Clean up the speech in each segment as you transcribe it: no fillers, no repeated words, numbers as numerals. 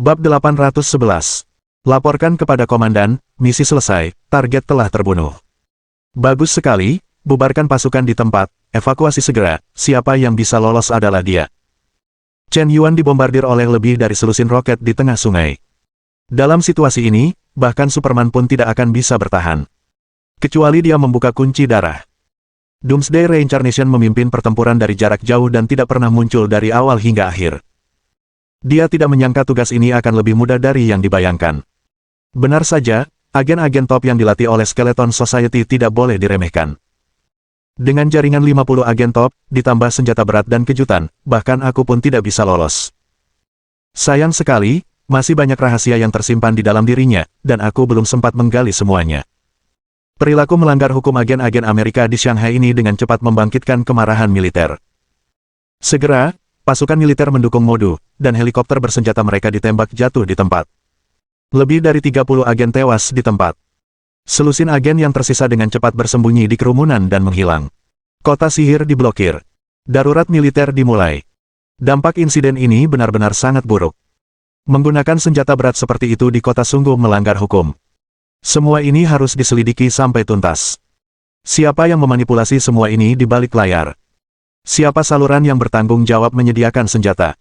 Bab 811. Laporkan kepada komandan, misi selesai, target telah terbunuh. Bagus sekali, bubarkan pasukan di tempat, evakuasi segera, siapa yang bisa lolos adalah dia. Chen Yuan dibombardir oleh lebih dari selusin roket di tengah sungai. Dalam situasi ini, bahkan Superman pun tidak akan bisa bertahan. Kecuali dia membuka kunci darah. Doomsday Reincarnation memimpin pertempuran dari jarak jauh dan tidak pernah muncul dari awal hingga akhir. Dia tidak menyangka tugas ini akan lebih mudah dari yang dibayangkan. Benar saja, agen-agen top yang dilatih oleh Skeleton Society tidak boleh diremehkan. Dengan jaringan 50 agen top, ditambah senjata berat dan kejutan, bahkan aku pun tidak bisa lolos. Sayang sekali, masih banyak rahasia yang tersimpan di dalam dirinya, dan aku belum sempat menggali semuanya. Perilaku melanggar hukum agen-agen Amerika di Shanghai ini dengan cepat membangkitkan kemarahan militer. Segera, pasukan militer mendukung Modu, dan helikopter bersenjata mereka ditembak jatuh di tempat. Lebih dari 30 agen tewas di tempat. Selusin agen yang tersisa dengan cepat bersembunyi di kerumunan dan menghilang. Kota sihir diblokir. Darurat militer dimulai. Dampak insiden ini benar-benar sangat buruk. Menggunakan senjata berat seperti itu di kota sungguh melanggar hukum. Semua ini harus diselidiki sampai tuntas. Siapa yang memanipulasi semua ini di balik layar? Siapa saluran yang bertanggung jawab menyediakan senjata?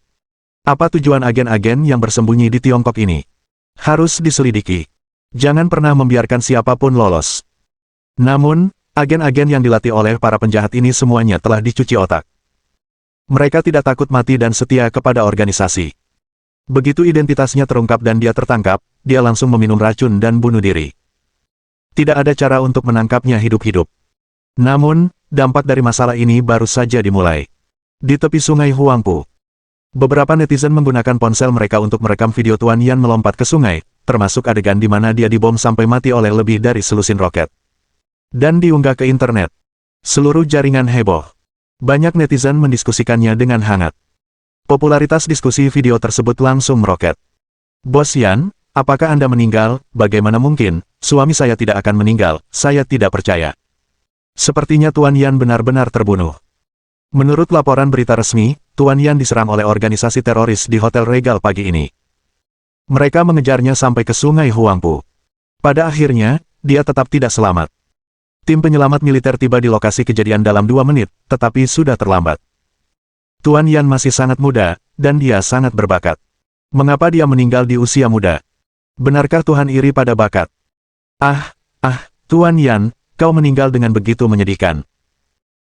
Apa tujuan agen-agen yang bersembunyi di Tiongkok ini? Harus diselidiki. Jangan pernah membiarkan siapapun lolos. Namun, agen-agen yang dilatih oleh para penjahat ini semuanya telah dicuci otak. Mereka tidak takut mati dan setia kepada organisasi. Begitu identitasnya terungkap dan dia tertangkap, dia langsung meminum racun dan bunuh diri. Tidak ada cara untuk menangkapnya hidup-hidup. Namun, dampak dari masalah ini baru saja dimulai. Di tepi sungai Huangpu, beberapa netizen menggunakan ponsel mereka untuk merekam video Tuan Yan melompat ke sungai, termasuk adegan di mana dia dibom sampai mati oleh lebih dari selusin roket. Dan diunggah ke internet. Seluruh jaringan heboh. Banyak netizen mendiskusikannya dengan hangat. Popularitas diskusi video tersebut langsung meroket. Bos Yan, apakah Anda meninggal? Bagaimana mungkin? Suami saya tidak akan meninggal, saya tidak percaya. Sepertinya Tuan Yan benar-benar terbunuh. Menurut laporan berita resmi, Tuan Yan diserang oleh organisasi teroris di Hotel Regal pagi ini. Mereka mengejarnya sampai ke sungai Huangpu. Pada akhirnya, dia tetap tidak selamat. Tim penyelamat militer tiba di lokasi kejadian dalam 2 menit, tetapi sudah terlambat. Tuan Yan masih sangat muda, dan dia sangat berbakat. Mengapa dia meninggal di usia muda? Benarkah Tuhan iri pada bakat? Tuan Yan, kau meninggal dengan begitu menyedihkan.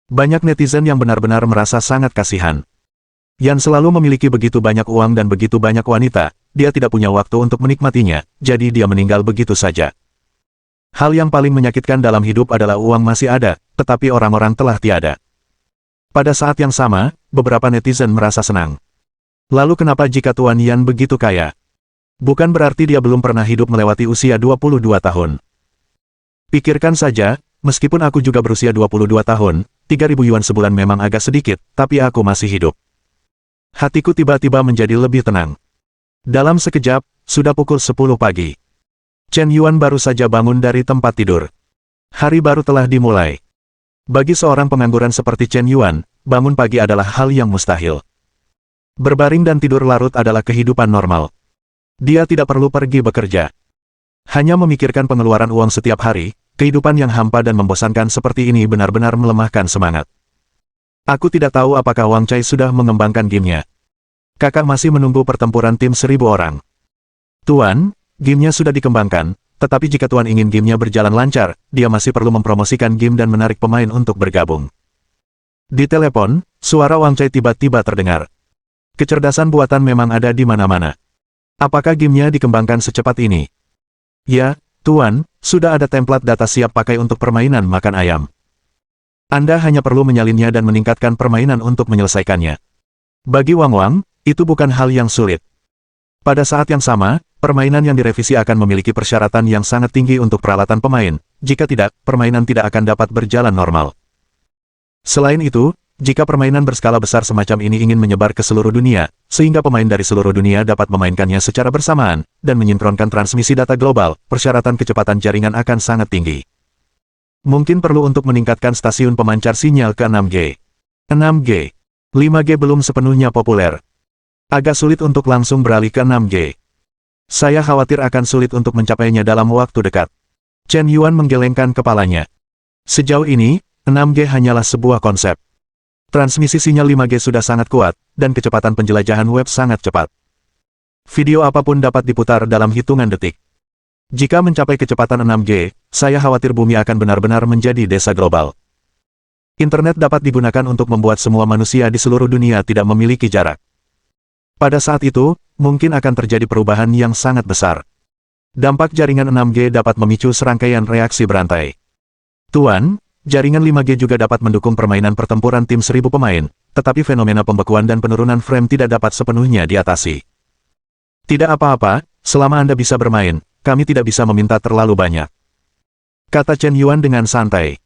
Banyak netizen yang benar-benar merasa sangat kasihan. Yan selalu memiliki begitu banyak uang dan begitu banyak wanita, dia tidak punya waktu untuk menikmatinya, jadi dia meninggal begitu saja. Hal yang paling menyakitkan dalam hidup adalah uang masih ada, tetapi orang-orang telah tiada. Pada saat yang sama, beberapa netizen merasa senang. Lalu kenapa jika Tuan Yan begitu kaya? Bukan berarti dia belum pernah hidup melewati usia 22 tahun. Pikirkan saja, meskipun aku juga berusia 22 tahun, 3.000 yuan sebulan memang agak sedikit, tapi aku masih hidup. Hatiku tiba-tiba menjadi lebih tenang. Dalam sekejap, sudah pukul 10 pagi. Chen Yuan baru saja bangun dari tempat tidur. Hari baru telah dimulai. Bagi seorang pengangguran seperti Chen Yuan, bangun pagi adalah hal yang mustahil. Berbaring dan tidur larut adalah kehidupan normal. Dia tidak perlu pergi bekerja. Hanya memikirkan pengeluaran uang setiap hari, kehidupan yang hampa dan membosankan seperti ini benar-benar melemahkan semangat. Aku tidak tahu apakah Wang Chai sudah mengembangkan gamenya. Kakak masih menunggu pertempuran tim 1000 orang. Tuan, gamenya sudah dikembangkan. Tetapi jika Tuan ingin gamenya berjalan lancar, dia masih perlu mempromosikan game dan menarik pemain untuk bergabung. Di telepon, suara Wang Chai tiba-tiba terdengar. Kecerdasan buatan memang ada di mana-mana. Apakah gamenya dikembangkan secepat ini? Ya, Tuan, sudah ada template data siap pakai untuk permainan makan ayam. Anda hanya perlu menyalinnya dan meningkatkan permainan untuk menyelesaikannya. Bagi Wang, itu bukan hal yang sulit. Pada saat yang sama, permainan yang direvisi akan memiliki persyaratan yang sangat tinggi untuk peralatan pemain, jika tidak, permainan tidak akan dapat berjalan normal. Selain itu, jika permainan berskala besar semacam ini ingin menyebar ke seluruh dunia, sehingga pemain dari seluruh dunia dapat memainkannya secara bersamaan, dan menyinkronkan transmisi data global, persyaratan kecepatan jaringan akan sangat tinggi. Mungkin perlu untuk meningkatkan stasiun pemancar sinyal ke 6G. 5G belum sepenuhnya populer. Agak sulit untuk langsung beralih ke 6G. Saya khawatir akan sulit untuk mencapainya dalam waktu dekat. Chen Yuan menggelengkan kepalanya. Sejauh ini, 6G hanyalah sebuah konsep. Transmisi sinyal 5G sudah sangat kuat, dan kecepatan penjelajahan web sangat cepat. Video apapun dapat diputar dalam hitungan detik. Jika mencapai kecepatan 6G, saya khawatir bumi akan benar-benar menjadi desa global. Internet dapat digunakan untuk membuat semua manusia di seluruh dunia tidak memiliki jarak. Pada saat itu, mungkin akan terjadi perubahan yang sangat besar. Dampak jaringan 6G dapat memicu serangkaian reaksi berantai. Tuan, jaringan 5G juga dapat mendukung permainan pertempuran tim 1000 pemain, tetapi fenomena pembekuan dan penurunan frame tidak dapat sepenuhnya diatasi. Tidak apa-apa, selama Anda bisa bermain, kami tidak bisa meminta terlalu banyak. Kata Chen Yuan dengan santai.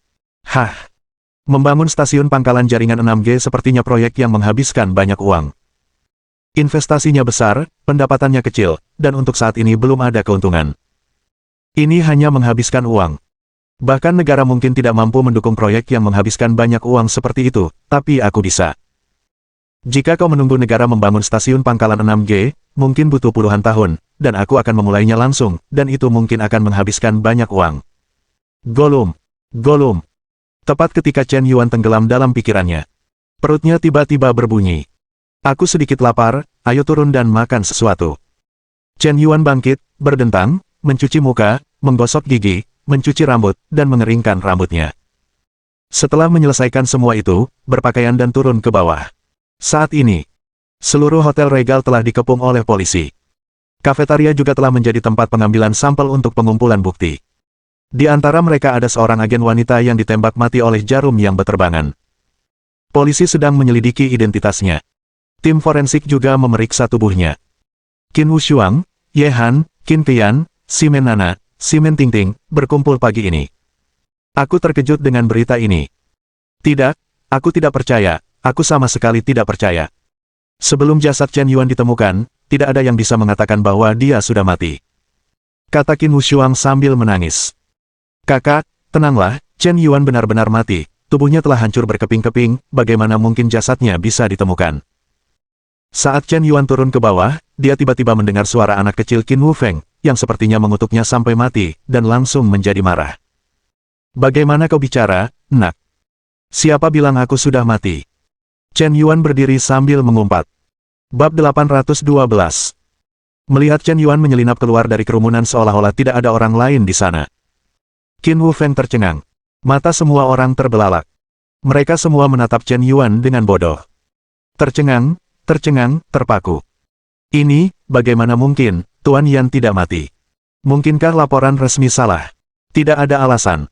Hah. Membangun stasiun pangkalan jaringan 6G sepertinya proyek yang menghabiskan banyak uang. Investasinya besar, pendapatannya kecil, dan untuk saat ini belum ada keuntungan. Ini hanya menghabiskan uang. Bahkan negara mungkin tidak mampu mendukung proyek yang menghabiskan banyak uang seperti itu, tapi aku bisa. Jika kau menunggu negara membangun stasiun pangkalan 6G, mungkin butuh puluhan tahun, dan aku akan memulainya langsung, dan itu mungkin akan menghabiskan banyak uang. Gollum. Gollum. Tepat ketika Chen Yuan tenggelam dalam pikirannya. Perutnya tiba-tiba berbunyi. Aku sedikit lapar, ayo turun dan makan sesuatu. Chen Yuan bangkit, berdentang, mencuci muka, menggosok gigi, mencuci rambut, dan mengeringkan rambutnya. Setelah menyelesaikan semua itu, berpakaian dan turun ke bawah. Saat ini, seluruh Hotel Regal telah dikepung oleh polisi. Kafetaria juga telah menjadi tempat pengambilan sampel untuk pengumpulan bukti. Di antara mereka ada seorang agen wanita yang ditembak mati oleh jarum yang berterbangan. Polisi sedang menyelidiki identitasnya. Tim forensik juga memeriksa tubuhnya. Qin Wushuang, Ye Han, Qin Qian, Ximen Nana, Ximen Tingting, berkumpul pagi ini. Aku terkejut dengan berita ini. Tidak, aku tidak percaya, aku sama sekali tidak percaya. Sebelum jasad Chen Yuan ditemukan, tidak ada yang bisa mengatakan bahwa dia sudah mati. Kata Qin Wushuang sambil menangis. Kakak, tenanglah, Chen Yuan benar-benar mati, tubuhnya telah hancur berkeping-keping, bagaimana mungkin jasadnya bisa ditemukan. Saat Chen Yuan turun ke bawah, dia tiba-tiba mendengar suara anak kecil Qin Wufeng, yang sepertinya mengutuknya sampai mati, dan langsung menjadi marah. Bagaimana kau bicara, nak? Siapa bilang aku sudah mati? Chen Yuan berdiri sambil mengumpat. Bab 812. Melihat Chen Yuan menyelinap keluar dari kerumunan seolah-olah tidak ada orang lain di sana. Qin Wufeng tercengang. Mata semua orang terbelalak. Mereka semua menatap Chen Yuan dengan bodoh. Tercengang, terpaku. Ini, bagaimana mungkin, Tuan Yan tidak mati? Mungkinkah laporan resmi salah? Tidak ada alasan.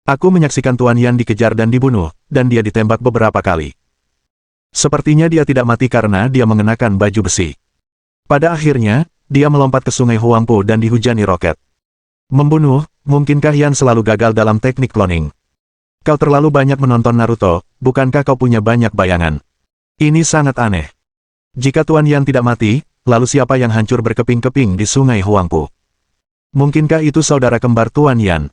Aku menyaksikan Tuan Yan dikejar dan dibunuh, dan dia ditembak beberapa kali. Sepertinya dia tidak mati karena dia mengenakan baju besi. Pada akhirnya, dia melompat ke sungai Huangpu dan dihujani roket. Membunuh, mungkinkah Yan selalu gagal dalam teknik cloning? Kau terlalu banyak menonton Naruto, bukankah kau punya banyak bayangan? Ini sangat aneh. Jika Tuan Yan tidak mati, lalu siapa yang hancur berkeping-keping di sungai Huangpu? Mungkinkah itu saudara kembar Tuan Yan?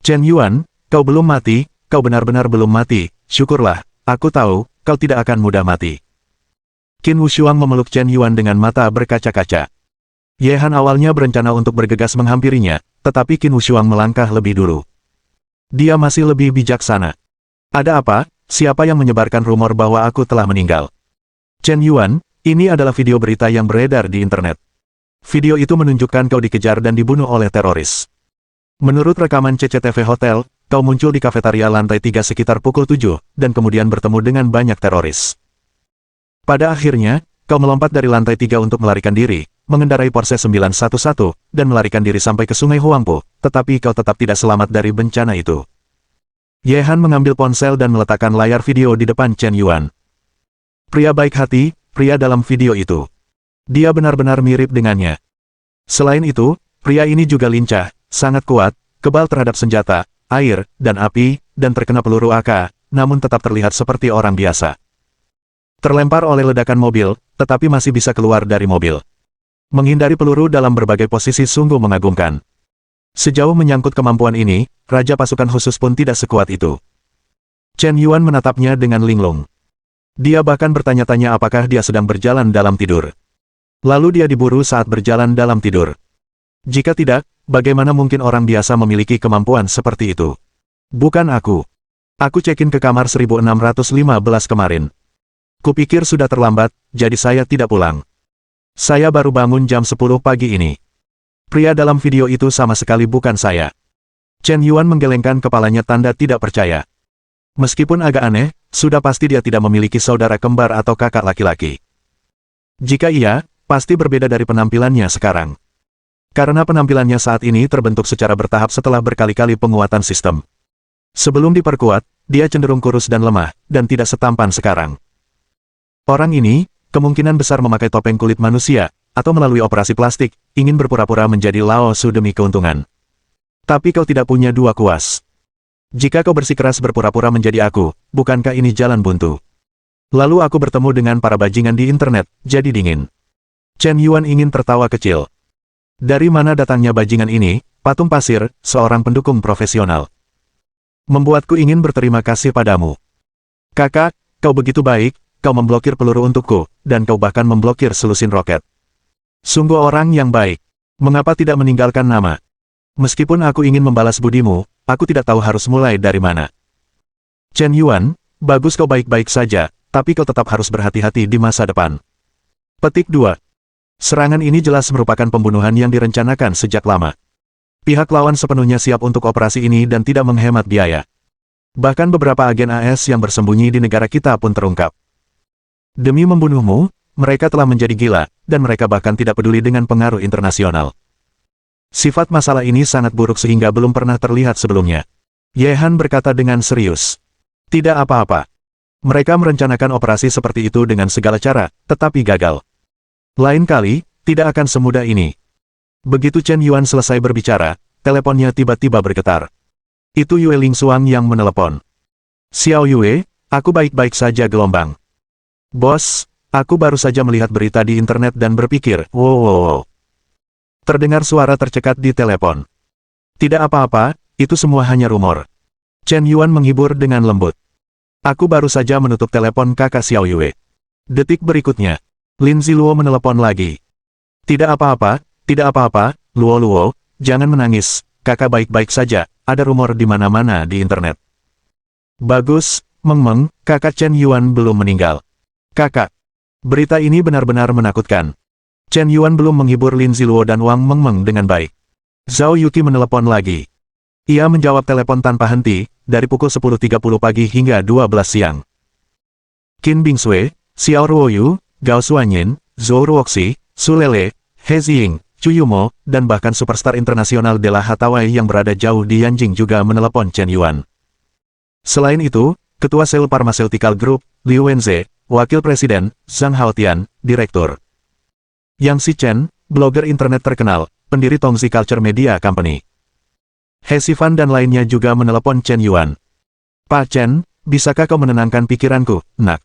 Chen Yuan, kau belum mati, kau benar-benar belum mati, syukurlah, aku tahu, kau tidak akan mudah mati. Qin Wushuang memeluk Chen Yuan dengan mata berkaca-kaca. Ye Han awalnya berencana untuk bergegas menghampirinya, tetapi Qin Wushuang melangkah lebih dulu. Dia masih lebih bijaksana. Ada apa? Siapa yang menyebarkan rumor bahwa aku telah meninggal? Chen Yuan, ini adalah video berita yang beredar di internet. Video itu menunjukkan kau dikejar dan dibunuh oleh teroris. Menurut rekaman CCTV Hotel, kau muncul di kafetaria lantai 3 sekitar pukul 7, dan kemudian bertemu dengan banyak teroris. Pada akhirnya, kau melompat dari lantai 3 untuk melarikan diri, mengendarai Porsche 911, dan melarikan diri sampai ke sungai Huangpu, tetapi kau tetap tidak selamat dari bencana itu. Ye Han mengambil ponsel dan meletakkan layar video di depan Chen Yuan. Pria baik hati, pria dalam video itu. Dia benar-benar mirip dengannya. Selain itu, pria ini juga lincah, sangat kuat, kebal terhadap senjata, air, dan api, dan terkena peluru AK, namun tetap terlihat seperti orang biasa. Terlempar oleh ledakan mobil, tetapi masih bisa keluar dari mobil. Menghindari peluru dalam berbagai posisi sungguh mengagumkan. Sejauh menyangkut kemampuan ini, raja pasukan khusus pun tidak sekuat itu. Chen Yuan menatapnya dengan linglung. Dia bahkan bertanya-tanya apakah dia sedang berjalan dalam tidur. Lalu dia diburu saat berjalan dalam tidur. Jika tidak, bagaimana mungkin orang biasa memiliki kemampuan seperti itu? Bukan aku. Aku check-in ke kamar 1615 kemarin. Kupikir sudah terlambat, jadi saya tidak pulang. Saya baru bangun jam 10 pagi ini. Pria dalam video itu sama sekali bukan saya. Chen Yuan menggelengkan kepalanya tanda tidak percaya. Meskipun agak aneh, sudah pasti dia tidak memiliki saudara kembar atau kakak laki-laki. Jika iya, pasti berbeda dari penampilannya sekarang. Karena penampilannya saat ini terbentuk secara bertahap setelah berkali-kali penguatan sistem. Sebelum diperkuat, dia cenderung kurus dan lemah, dan tidak setampan sekarang. Orang ini, kemungkinan besar memakai topeng kulit manusia, atau melalui operasi plastik, ingin berpura-pura menjadi Lao Su demi keuntungan. Tapi kau tidak punya dua kuas. Jika kau bersikeras berpura-pura menjadi aku, bukankah ini jalan buntu? Lalu aku bertemu dengan para bajingan di internet, jadi dingin. Chen Yuan ingin tertawa kecil. Dari mana datangnya bajingan ini, patung pasir, seorang pendukung profesional. Membuatku ingin berterima kasih padamu. Kakak, kau begitu baik, kau memblokir peluru untukku, dan kau bahkan memblokir selusin roket. Sungguh orang yang baik. Mengapa tidak meninggalkan nama? Meskipun aku ingin membalas budimu, aku tidak tahu harus mulai dari mana. Chen Yuan, bagus kau baik-baik saja, tapi kau tetap harus berhati-hati di masa depan. Petik 2. Serangan ini jelas merupakan pembunuhan yang direncanakan sejak lama. Pihak lawan sepenuhnya siap untuk operasi ini dan tidak menghemat biaya. Bahkan beberapa agen AS yang bersembunyi di negara kita pun terungkap. Demi membunuhmu, mereka telah menjadi gila, dan mereka bahkan tidak peduli dengan pengaruh internasional. Sifat masalah ini sangat buruk sehingga belum pernah terlihat sebelumnya. Ye Han berkata dengan serius. Tidak apa-apa. Mereka merencanakan operasi seperti itu dengan segala cara, tetapi gagal. Lain kali, tidak akan semudah ini. Begitu Chen Yuan selesai berbicara, teleponnya tiba-tiba bergetar. Itu Yue Lingxuang yang menelepon. Xiao Yue, aku baik-baik saja gelombang. Bos, aku baru saja melihat berita di internet dan berpikir, wow. Terdengar suara tercekat di telepon. Tidak apa-apa, itu semua hanya rumor. Chen Yuan menghibur dengan lembut. Aku baru saja menutup telepon kakak Xiao Yue. Detik berikutnya, Lin Ziluo menelepon lagi. Tidak apa-apa, Luo, jangan menangis, kakak baik-baik saja, ada rumor di mana-mana di internet. Bagus, Meng, kakak Chen Yuan belum meninggal. Kakak, berita ini benar-benar menakutkan. Chen Yuan belum menghibur Lin Ziluo dan Wang Meng dengan baik. Zhao Yuqi menelepon lagi. Ia menjawab telepon tanpa henti, dari pukul 10.30 pagi hingga 12 siang. Qin Bingsui, Xiao Ruoyu, Gao Suanyin, Zhou Ruoxi, Su Lele, He Ziying, Chu Yumo, dan bahkan superstar internasional Della Hathaway yang berada jauh di Yanjing juga menelepon Chen Yuan. Selain itu, Ketua Seoul Pharmaceutical Group, Liu Wenze, Wakil Presiden, Zhang Haotian, Direktur. Yang Xichen, blogger internet terkenal, pendiri Tongzi Culture Media Company. He Sifan dan lainnya juga menelepon Chen Yuan. Pak Chen, bisakah kau menenangkan pikiranku, nak?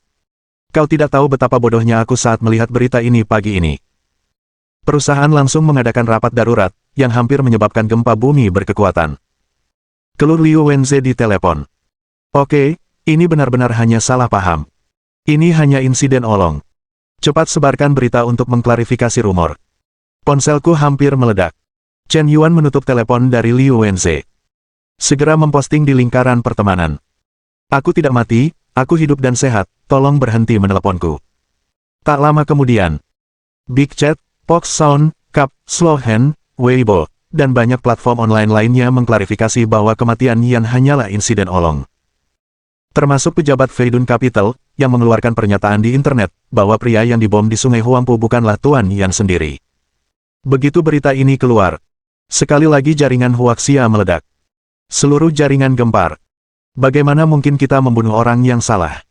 Kau tidak tahu betapa bodohnya aku saat melihat berita ini pagi ini. Perusahaan langsung mengadakan rapat darurat, yang hampir menyebabkan gempa bumi berkekuatan. Keluh Liu Wenze di telepon. Oke, ini benar-benar hanya salah paham. Ini hanya insiden olong. Cepat sebarkan berita untuk mengklarifikasi rumor. Ponselku hampir meledak. Chen Yuan menutup telepon dari Liu Wenze. Segera memposting di lingkaran pertemanan. Aku tidak mati, aku hidup dan sehat, tolong berhenti meneleponku. Tak lama kemudian, Big Chat, Fox Sound, Kap, Slowhand, Weibo, dan banyak platform online lainnya mengklarifikasi bahwa kematian Yan hanyalah insiden olong. Termasuk pejabat Feidun Capital, yang mengeluarkan pernyataan di internet, bahwa pria yang dibom di Sungai Huangpu bukanlah Tuan Yan sendiri. Begitu berita ini keluar, sekali lagi jaringan Huaxia meledak. Seluruh jaringan gempar. Bagaimana mungkin kita membunuh orang yang salah?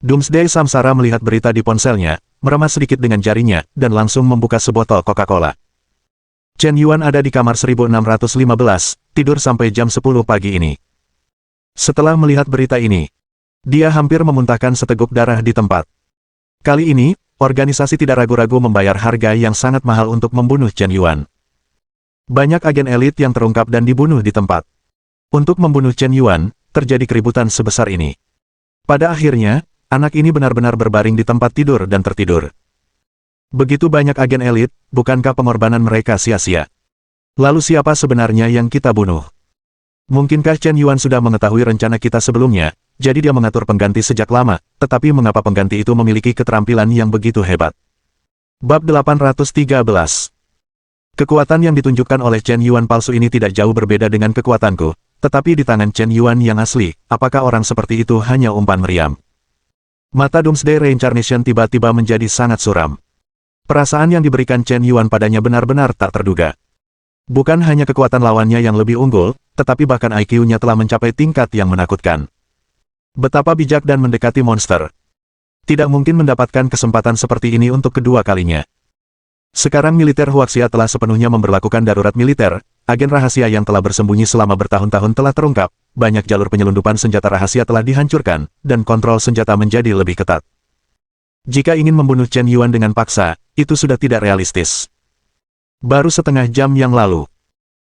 Doomsday Samsara melihat berita di ponselnya, meremas sedikit dengan jarinya, dan langsung membuka sebotol Coca-Cola. Chen Yuan ada di kamar 1615, tidur sampai jam 10 pagi ini. Setelah melihat berita ini, dia hampir memuntahkan seteguk darah di tempat. Kali ini, organisasi tidak ragu-ragu membayar harga yang sangat mahal untuk membunuh Chen Yuan. Banyak agen elit yang terungkap dan dibunuh di tempat. Untuk membunuh Chen Yuan, terjadi keributan sebesar ini. Pada akhirnya, anak ini benar-benar berbaring di tempat tidur dan tertidur. Begitu banyak agen elit, bukankah pengorbanan mereka sia-sia? Lalu siapa sebenarnya yang kita bunuh? Mungkinkah Chen Yuan sudah mengetahui rencana kita sebelumnya, jadi dia mengatur pengganti sejak lama, tetapi mengapa pengganti itu memiliki keterampilan yang begitu hebat? Bab 813. Kekuatan yang ditunjukkan oleh Chen Yuan palsu ini tidak jauh berbeda dengan kekuatanku, tetapi di tangan Chen Yuan yang asli, apakah orang seperti itu hanya umpan meriam? Mata Doomsday Reincarnation tiba-tiba menjadi sangat suram. Perasaan yang diberikan Chen Yuan padanya benar-benar tak terduga. Bukan hanya kekuatan lawannya yang lebih unggul, tetapi bahkan IQ-nya telah mencapai tingkat yang menakutkan. Betapa bijak dan mendekati monster. Tidak mungkin mendapatkan kesempatan seperti ini untuk kedua kalinya. Sekarang militer Huaxia telah sepenuhnya memberlakukan darurat militer, agen rahasia yang telah bersembunyi selama bertahun-tahun telah terungkap, banyak jalur penyelundupan senjata rahasia telah dihancurkan, dan kontrol senjata menjadi lebih ketat. Jika ingin membunuh Chen Yuan dengan paksa, itu sudah tidak realistis. Baru setengah jam yang lalu,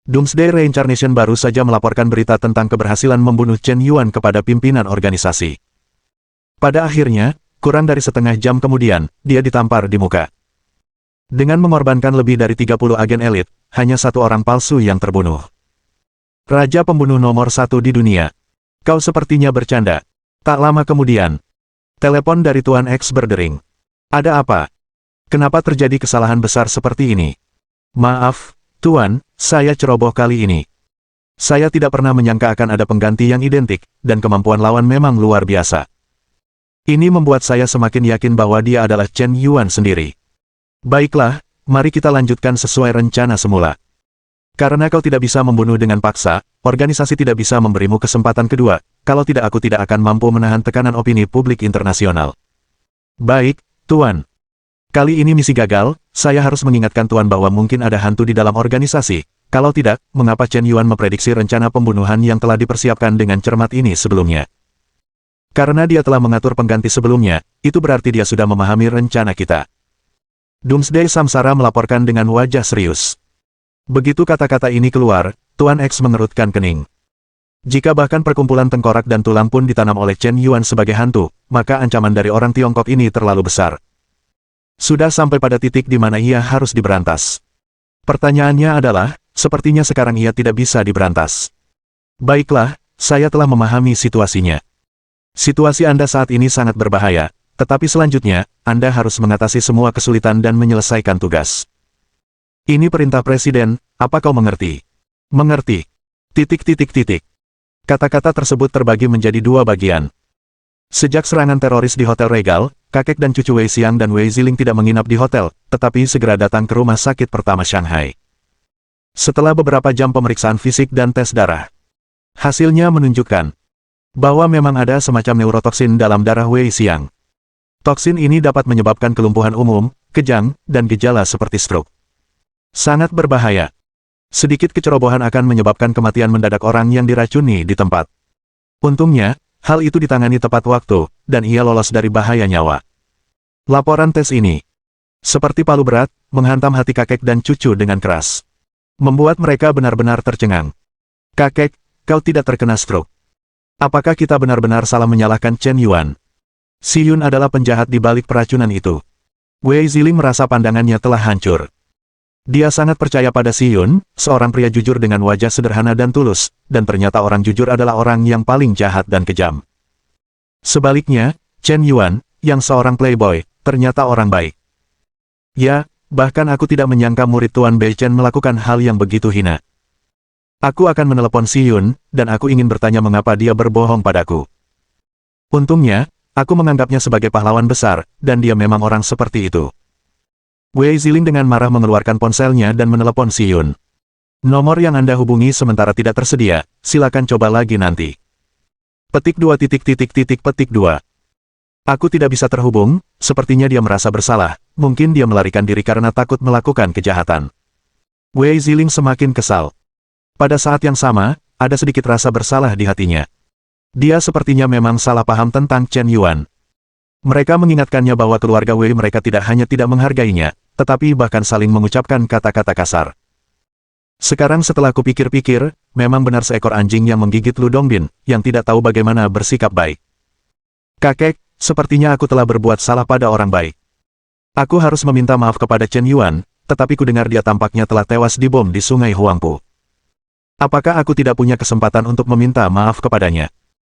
Doomsday Reincarnation baru saja melaporkan berita tentang keberhasilan membunuh Chen Yuan kepada pimpinan organisasi. Pada akhirnya, kurang dari setengah jam kemudian, dia ditampar di muka. Dengan mengorbankan lebih dari 30 agen elit, hanya satu orang palsu yang terbunuh. Raja pembunuh nomor 1 di dunia. Kau sepertinya bercanda. Tak lama kemudian, telepon dari Tuan X berdering. Ada apa? Kenapa terjadi kesalahan besar seperti ini? Maaf, Tuan, saya ceroboh kali ini. Saya tidak pernah menyangka akan ada pengganti yang identik, dan kemampuan lawan memang luar biasa. Ini membuat saya semakin yakin bahwa dia adalah Chen Yuan sendiri. Baiklah, mari kita lanjutkan sesuai rencana semula. Karena kau tidak bisa membunuh dengan paksa, organisasi tidak bisa memberimu kesempatan kedua, kalau tidak aku tidak akan mampu menahan tekanan opini publik internasional. Baik, Tuan. Kali ini misi gagal, saya harus mengingatkan Tuan bahwa mungkin ada hantu di dalam organisasi. Kalau tidak, mengapa Chen Yuan memprediksi rencana pembunuhan yang telah dipersiapkan dengan cermat ini sebelumnya? Karena dia telah mengatur pengganti sebelumnya, itu berarti dia sudah memahami rencana kita. Doomsday Samsara melaporkan dengan wajah serius. Begitu kata-kata ini keluar, Tuan X mengerutkan kening. Jika bahkan perkumpulan tengkorak dan tulang pun ditanam oleh Chen Yuan sebagai hantu, maka ancaman dari orang Tiongkok ini terlalu besar. Sudah sampai pada titik di mana ia harus diberantas. Pertanyaannya adalah, sepertinya sekarang ia tidak bisa diberantas. Baiklah, saya telah memahami situasinya. Situasi Anda saat ini sangat berbahaya, tetapi selanjutnya, Anda harus mengatasi semua kesulitan dan menyelesaikan tugas. Ini perintah Presiden, apa kau mengerti? Mengerti. Kata-kata tersebut terbagi menjadi dua bagian. Sejak serangan teroris di Hotel Regal, kakek dan cucu Wei Xiang dan Wei Ziling tidak menginap di hotel, tetapi segera datang ke rumah sakit pertama Shanghai. Setelah beberapa jam pemeriksaan fisik dan tes darah, hasilnya menunjukkan bahwa memang ada semacam neurotoksin dalam darah Wei Xiang. Toksin ini dapat menyebabkan kelumpuhan umum, kejang, dan gejala seperti stroke. Sangat berbahaya. Sedikit kecerobohan akan menyebabkan kematian mendadak orang yang diracuni di tempat. Untungnya, hal itu ditangani tepat waktu, dan ia lolos dari bahaya nyawa. Laporan tes ini, seperti palu berat, menghantam hati kakek dan cucu dengan keras. Membuat mereka benar-benar tercengang. Kakek, kau tidak terkena stroke. Apakah kita benar-benar salah menyalahkan Chen Yuan? Si Yun adalah penjahat di balik peracunan itu. Wei Ziling merasa pandangannya telah hancur. Dia sangat percaya pada Si Yun, seorang pria jujur dengan wajah sederhana dan tulus, dan ternyata orang jujur adalah orang yang paling jahat dan kejam. Sebaliknya, Chen Yuan, yang seorang playboy, ternyata orang baik. Ya, bahkan aku tidak menyangka murid Tuan Bei Chen melakukan hal yang begitu hina. Aku akan menelepon Si Yun, dan aku ingin bertanya mengapa dia berbohong padaku. Untungnya, aku menganggapnya sebagai pahlawan besar, dan dia memang orang seperti itu. Wei Ziling dengan marah mengeluarkan ponselnya dan menelepon Si Yun. Nomor yang Anda hubungi sementara tidak tersedia, silakan coba lagi nanti. Petik 2. Aku tidak bisa terhubung, sepertinya dia merasa bersalah, mungkin dia melarikan diri karena takut melakukan kejahatan. Wei Ziling semakin kesal. Pada saat yang sama, ada sedikit rasa bersalah di hatinya. Dia sepertinya memang salah paham tentang Chen Yuan. Mereka mengingatkannya bahwa keluarga Wei mereka tidak hanya tidak menghargainya, tetapi bahkan saling mengucapkan kata-kata kasar. Sekarang setelah kupikir-pikir, memang benar seekor anjing yang menggigit Lu Dongbin, yang tidak tahu bagaimana bersikap baik. Kakek, sepertinya aku telah berbuat salah pada orang baik. Aku harus meminta maaf kepada Chen Yuan, tetapi kudengar dia tampaknya telah tewas dibom di Sungai Huangpu. Apakah aku tidak punya kesempatan untuk meminta maaf kepadanya?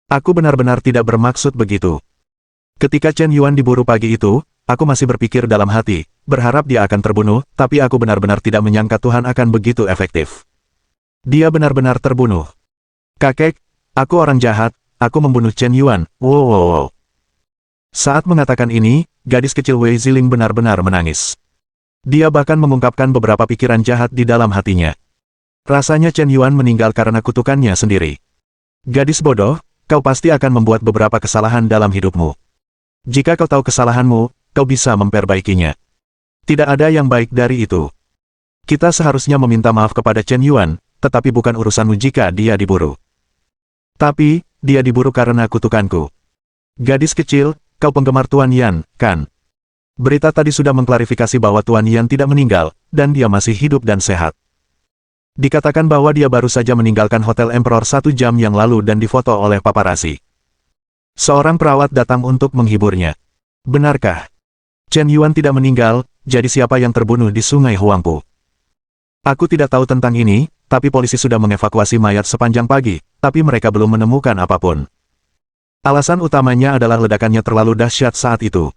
Aku benar-benar tidak bermaksud begitu. Ketika Chen Yuan diburu pagi itu, aku masih berpikir dalam hati, berharap dia akan terbunuh, tapi aku benar-benar tidak menyangka Tuhan akan begitu efektif. Dia benar-benar terbunuh. Kakek, aku orang jahat, aku membunuh Chen Yuan, wow. Saat mengatakan ini, gadis kecil Wei Ziling benar-benar menangis. Dia bahkan mengungkapkan beberapa pikiran jahat di dalam hatinya. Rasanya Chen Yuan meninggal karena kutukannya sendiri. Gadis bodoh, kau pasti akan membuat beberapa kesalahan dalam hidupmu. Jika kau tahu kesalahanmu, kau bisa memperbaikinya. Tidak ada yang baik dari itu. Kita seharusnya meminta maaf kepada Chen Yuan, tetapi bukan urusanmu jika dia diburu. Tapi, dia diburu karena kutukanku. Gadis kecil, kau penggemar Tuan Yan, kan? Berita tadi sudah mengklarifikasi bahwa Tuan Yan tidak meninggal, dan dia masih hidup dan sehat. Dikatakan bahwa dia baru saja meninggalkan Hotel Emperor 1 jam yang lalu dan difoto oleh paparazzi. Seorang perawat datang untuk menghiburnya. Benarkah? Chen Yuan tidak meninggal, jadi siapa yang terbunuh di Sungai Huangpu? Aku tidak tahu tentang ini, tapi polisi sudah mengevakuasi mayat sepanjang pagi, tapi mereka belum menemukan apapun. Alasan utamanya adalah ledakannya terlalu dahsyat saat itu.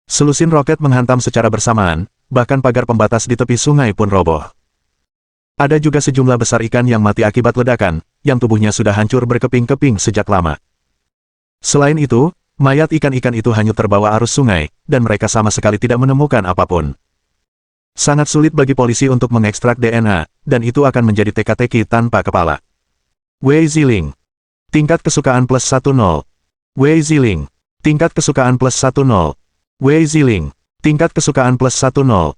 Selusin roket menghantam secara bersamaan, bahkan pagar pembatas di tepi sungai pun roboh. Ada juga sejumlah besar ikan yang mati akibat ledakan, yang tubuhnya sudah hancur berkeping-keping sejak lama. Selain itu, mayat ikan-ikan itu hanyut terbawa arus sungai, dan mereka sama sekali tidak menemukan apapun. Sangat sulit bagi polisi untuk mengekstrak DNA, dan itu akan menjadi teka-teki tanpa kepala. Wei Ziling. Tingkat kesukaan plus 10. Wei Ziling. Tingkat kesukaan plus 10. Wei Ziling. Tingkat kesukaan plus 10.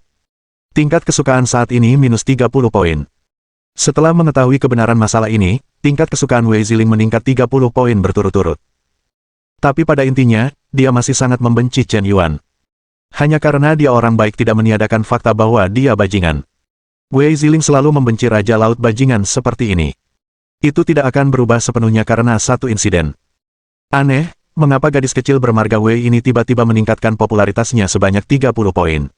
Tingkat kesukaan saat ini minus 30 poin. Setelah mengetahui kebenaran masalah ini, tingkat kesukaan Wei Ziling meningkat 30 poin berturut-turut. Tapi pada intinya, dia masih sangat membenci Chen Yuan. Hanya karena dia orang baik tidak meniadakan fakta bahwa dia bajingan. Wei Ziling selalu membenci Raja Laut Bajingan seperti ini. Itu tidak akan berubah sepenuhnya karena satu insiden. Aneh, mengapa gadis kecil bermarga Wei ini tiba-tiba meningkatkan popularitasnya sebanyak 30 poin.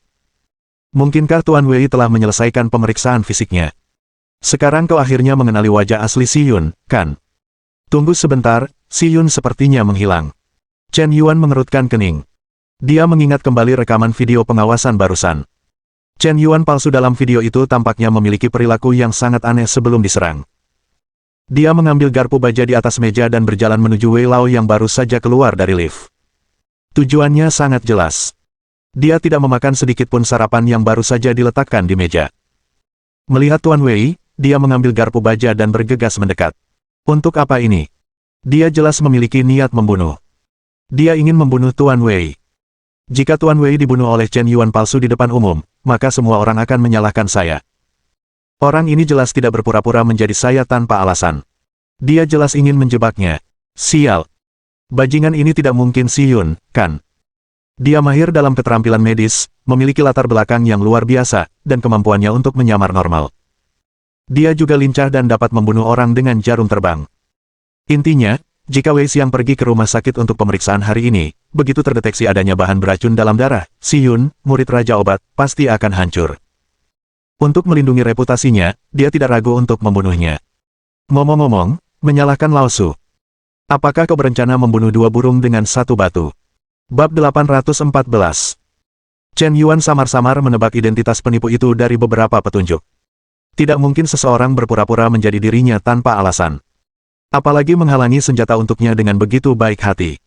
Mungkinkah Tuan Wei telah menyelesaikan pemeriksaan fisiknya? Sekarang kau akhirnya mengenali wajah asli Si Yun, kan? Tunggu sebentar, Si Yun sepertinya menghilang. Chen Yuan mengerutkan kening. Dia mengingat kembali rekaman video pengawasan barusan. Chen Yuan palsu dalam video itu tampaknya memiliki perilaku yang sangat aneh sebelum diserang. Dia mengambil garpu baja di atas meja dan berjalan menuju Wei Lao yang baru saja keluar dari lift. Tujuannya sangat jelas. Dia tidak memakan sedikit pun sarapan yang baru saja diletakkan di meja. Melihat Tuan Wei, dia mengambil garpu baja dan bergegas mendekat. Untuk apa ini? Dia jelas memiliki niat membunuh. Dia ingin membunuh Tuan Wei. Jika Tuan Wei dibunuh oleh Chen Yuan palsu di depan umum, maka semua orang akan menyalahkan saya. Orang ini jelas tidak berpura-pura menjadi saya tanpa alasan. Dia jelas ingin menjebaknya. Sial. Bajingan ini tidak mungkin Si Yun, kan? Dia mahir dalam keterampilan medis, memiliki latar belakang yang luar biasa, dan kemampuannya untuk menyamar normal. Dia juga lincah dan dapat membunuh orang dengan jarum terbang. Intinya, jika Wei Xiang pergi ke rumah sakit untuk pemeriksaan hari ini, begitu terdeteksi adanya bahan beracun dalam darah, Si Yun, murid Raja Obat, pasti akan hancur. Untuk melindungi reputasinya, dia tidak ragu untuk membunuhnya. Ngomong-ngomong, menyalahkan Lao Su. Apakah kau berencana membunuh dua burung dengan satu batu? Bab 814. Chen Yuan samar-samar menebak identitas penipu itu dari beberapa petunjuk. Tidak mungkin seseorang berpura-pura menjadi dirinya tanpa alasan. Apalagi menghalangi senjata untuknya dengan begitu baik hati.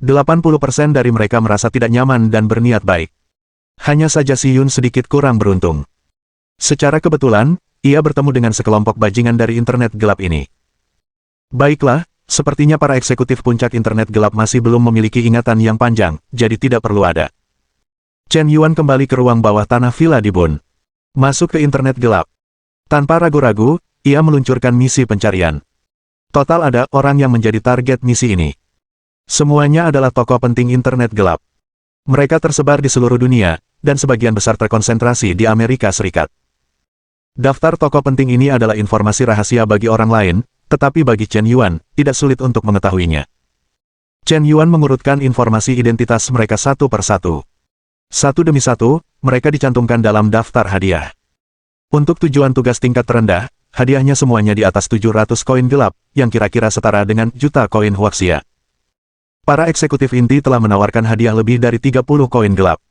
80% dari mereka merasa tidak nyaman dan berniat baik. Hanya saja Si Yun sedikit kurang beruntung. Secara kebetulan, ia bertemu dengan sekelompok bajingan dari internet gelap ini. Baiklah, sepertinya para eksekutif puncak internet gelap masih belum memiliki ingatan yang panjang, jadi tidak perlu ada. Chen Yuan kembali ke ruang bawah tanah Villa di Bun. Masuk ke internet gelap. Tanpa ragu-ragu, ia meluncurkan misi pencarian. Total ada orang yang menjadi target misi ini. Semuanya adalah tokoh penting internet gelap. Mereka tersebar di seluruh dunia, dan sebagian besar terkonsentrasi di Amerika Serikat. Daftar tokoh penting ini adalah informasi rahasia bagi orang lain, tetapi bagi Chen Yuan, tidak sulit untuk mengetahuinya. Chen Yuan mengurutkan informasi identitas mereka satu per satu. Satu demi satu, mereka dicantumkan dalam daftar hadiah. Untuk tujuan tugas tingkat terendah, hadiahnya semuanya di atas 700 koin gelap, yang kira-kira setara dengan juta koin Huaxia. Para eksekutif inti telah menawarkan hadiah lebih dari 30 koin gelap.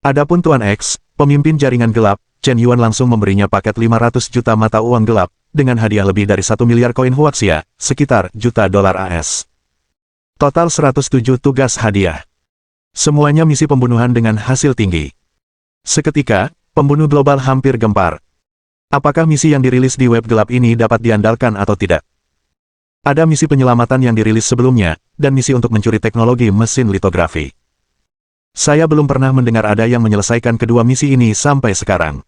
Adapun Tuan X, pemimpin jaringan gelap, Chen Yuan langsung memberinya paket 500 juta mata uang gelap, dengan hadiah lebih dari 1 miliar koin Huaxia, sekitar juta dolar AS. Total 107 tugas hadiah. Semuanya misi pembunuhan dengan hasil tinggi. Seketika, pembunuh global hampir gempar. Apakah misi yang dirilis di web gelap ini dapat diandalkan atau tidak? Ada misi penyelamatan yang dirilis sebelumnya, dan misi untuk mencuri teknologi mesin litografi. Saya belum pernah mendengar ada yang menyelesaikan kedua misi ini sampai sekarang.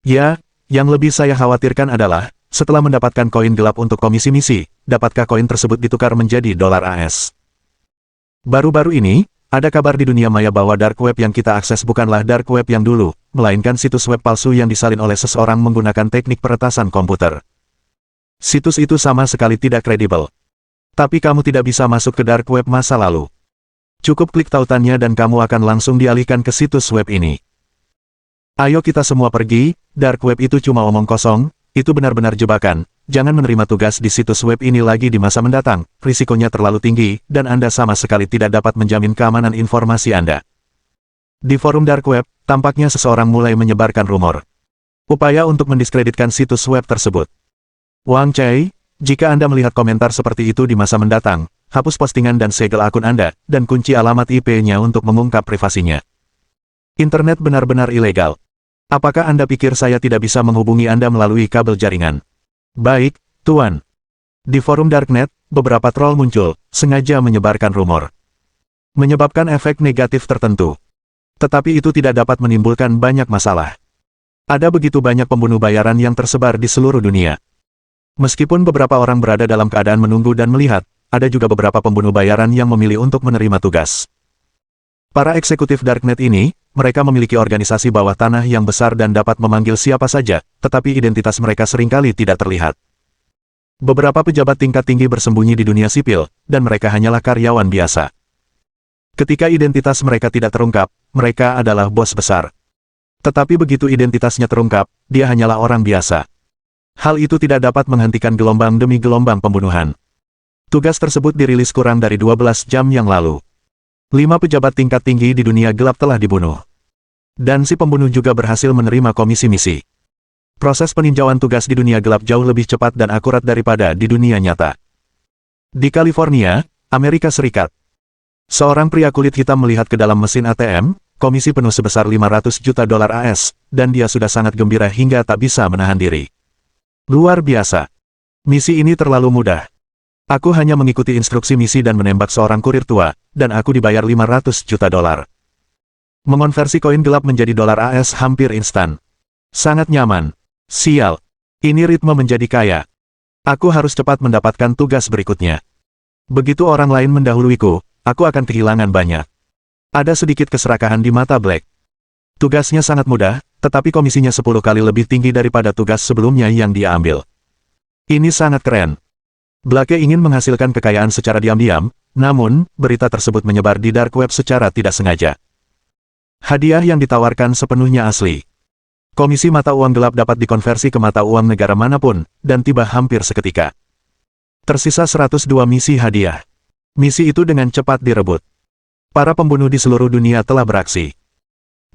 Ya, yang lebih saya khawatirkan adalah, setelah mendapatkan koin gelap untuk komisi misi, dapatkah koin tersebut ditukar menjadi dolar AS? Baru-baru ini, ada kabar di dunia maya bahwa dark web yang kita akses bukanlah dark web yang dulu, melainkan situs web palsu yang disalin oleh seseorang menggunakan teknik peretasan komputer. Situs itu sama sekali tidak kredibel. Tapi kamu tidak bisa masuk ke dark web masa lalu. Cukup klik tautannya dan kamu akan langsung dialihkan ke situs web ini. Ayo kita semua pergi, dark web itu cuma omong kosong, itu benar-benar jebakan. Jangan menerima tugas di situs web ini lagi di masa mendatang, risikonya terlalu tinggi, dan Anda sama sekali tidak dapat menjamin keamanan informasi Anda. Di forum dark web, tampaknya seseorang mulai menyebarkan rumor. Upaya untuk mendiskreditkan situs web tersebut. Wang Chai, jika Anda melihat komentar seperti itu di masa mendatang, hapus postingan dan segel akun Anda, dan kunci alamat IP-nya untuk mengungkap privasinya. Internet benar-benar ilegal. Apakah Anda pikir saya tidak bisa menghubungi Anda melalui kabel jaringan? Baik, Tuan. Di forum Darknet, beberapa troll muncul, sengaja menyebarkan rumor. Menyebabkan efek negatif tertentu. Tetapi itu tidak dapat menimbulkan banyak masalah. Ada begitu banyak pembunuh bayaran yang tersebar di seluruh dunia. Meskipun beberapa orang berada dalam keadaan menunggu dan melihat, ada juga beberapa pembunuh bayaran yang memilih untuk menerima tugas. Para eksekutif Darknet ini, mereka memiliki organisasi bawah tanah yang besar dan dapat memanggil siapa saja, tetapi identitas mereka seringkali tidak terlihat. Beberapa pejabat tingkat tinggi bersembunyi di dunia sipil, dan mereka hanyalah karyawan biasa. Ketika identitas mereka tidak terungkap, mereka adalah bos besar. Tetapi begitu identitasnya terungkap, dia hanyalah orang biasa. Hal itu tidak dapat menghentikan gelombang demi gelombang pembunuhan. Tugas tersebut dirilis kurang dari 12 jam yang lalu. 5 pejabat tingkat tinggi di dunia gelap telah dibunuh. Dan si pembunuh juga berhasil menerima komisi misi. Proses peninjauan tugas di dunia gelap jauh lebih cepat dan akurat daripada di dunia nyata. Di California, Amerika Serikat. Seorang pria kulit hitam melihat ke dalam mesin ATM, komisi penuh sebesar 500 juta dolar AS, dan dia sudah sangat gembira hingga tak bisa menahan diri. Luar biasa. Misi ini terlalu mudah. Aku hanya mengikuti instruksi misi dan menembak seorang kurir tua, dan aku dibayar 500 juta dolar. Mengonversi koin gelap menjadi dolar AS hampir instan. Sangat nyaman. Sial. Ini ritme menjadi kaya. Aku harus cepat mendapatkan tugas berikutnya. Begitu orang lain mendahuluiku, aku akan kehilangan banyak. Ada sedikit keserakahan di mata Black. Tugasnya sangat mudah, tetapi komisinya 10 kali lebih tinggi daripada tugas sebelumnya yang dia ambil. Ini sangat keren. Blake ingin menghasilkan kekayaan secara diam-diam, namun, berita tersebut menyebar di dark web secara tidak sengaja. Hadiah yang ditawarkan sepenuhnya asli. Komisi mata uang gelap dapat dikonversi ke mata uang negara manapun, dan tiba hampir seketika. Tersisa 102 misi hadiah. Misi itu dengan cepat direbut. Para pembunuh di seluruh dunia telah beraksi.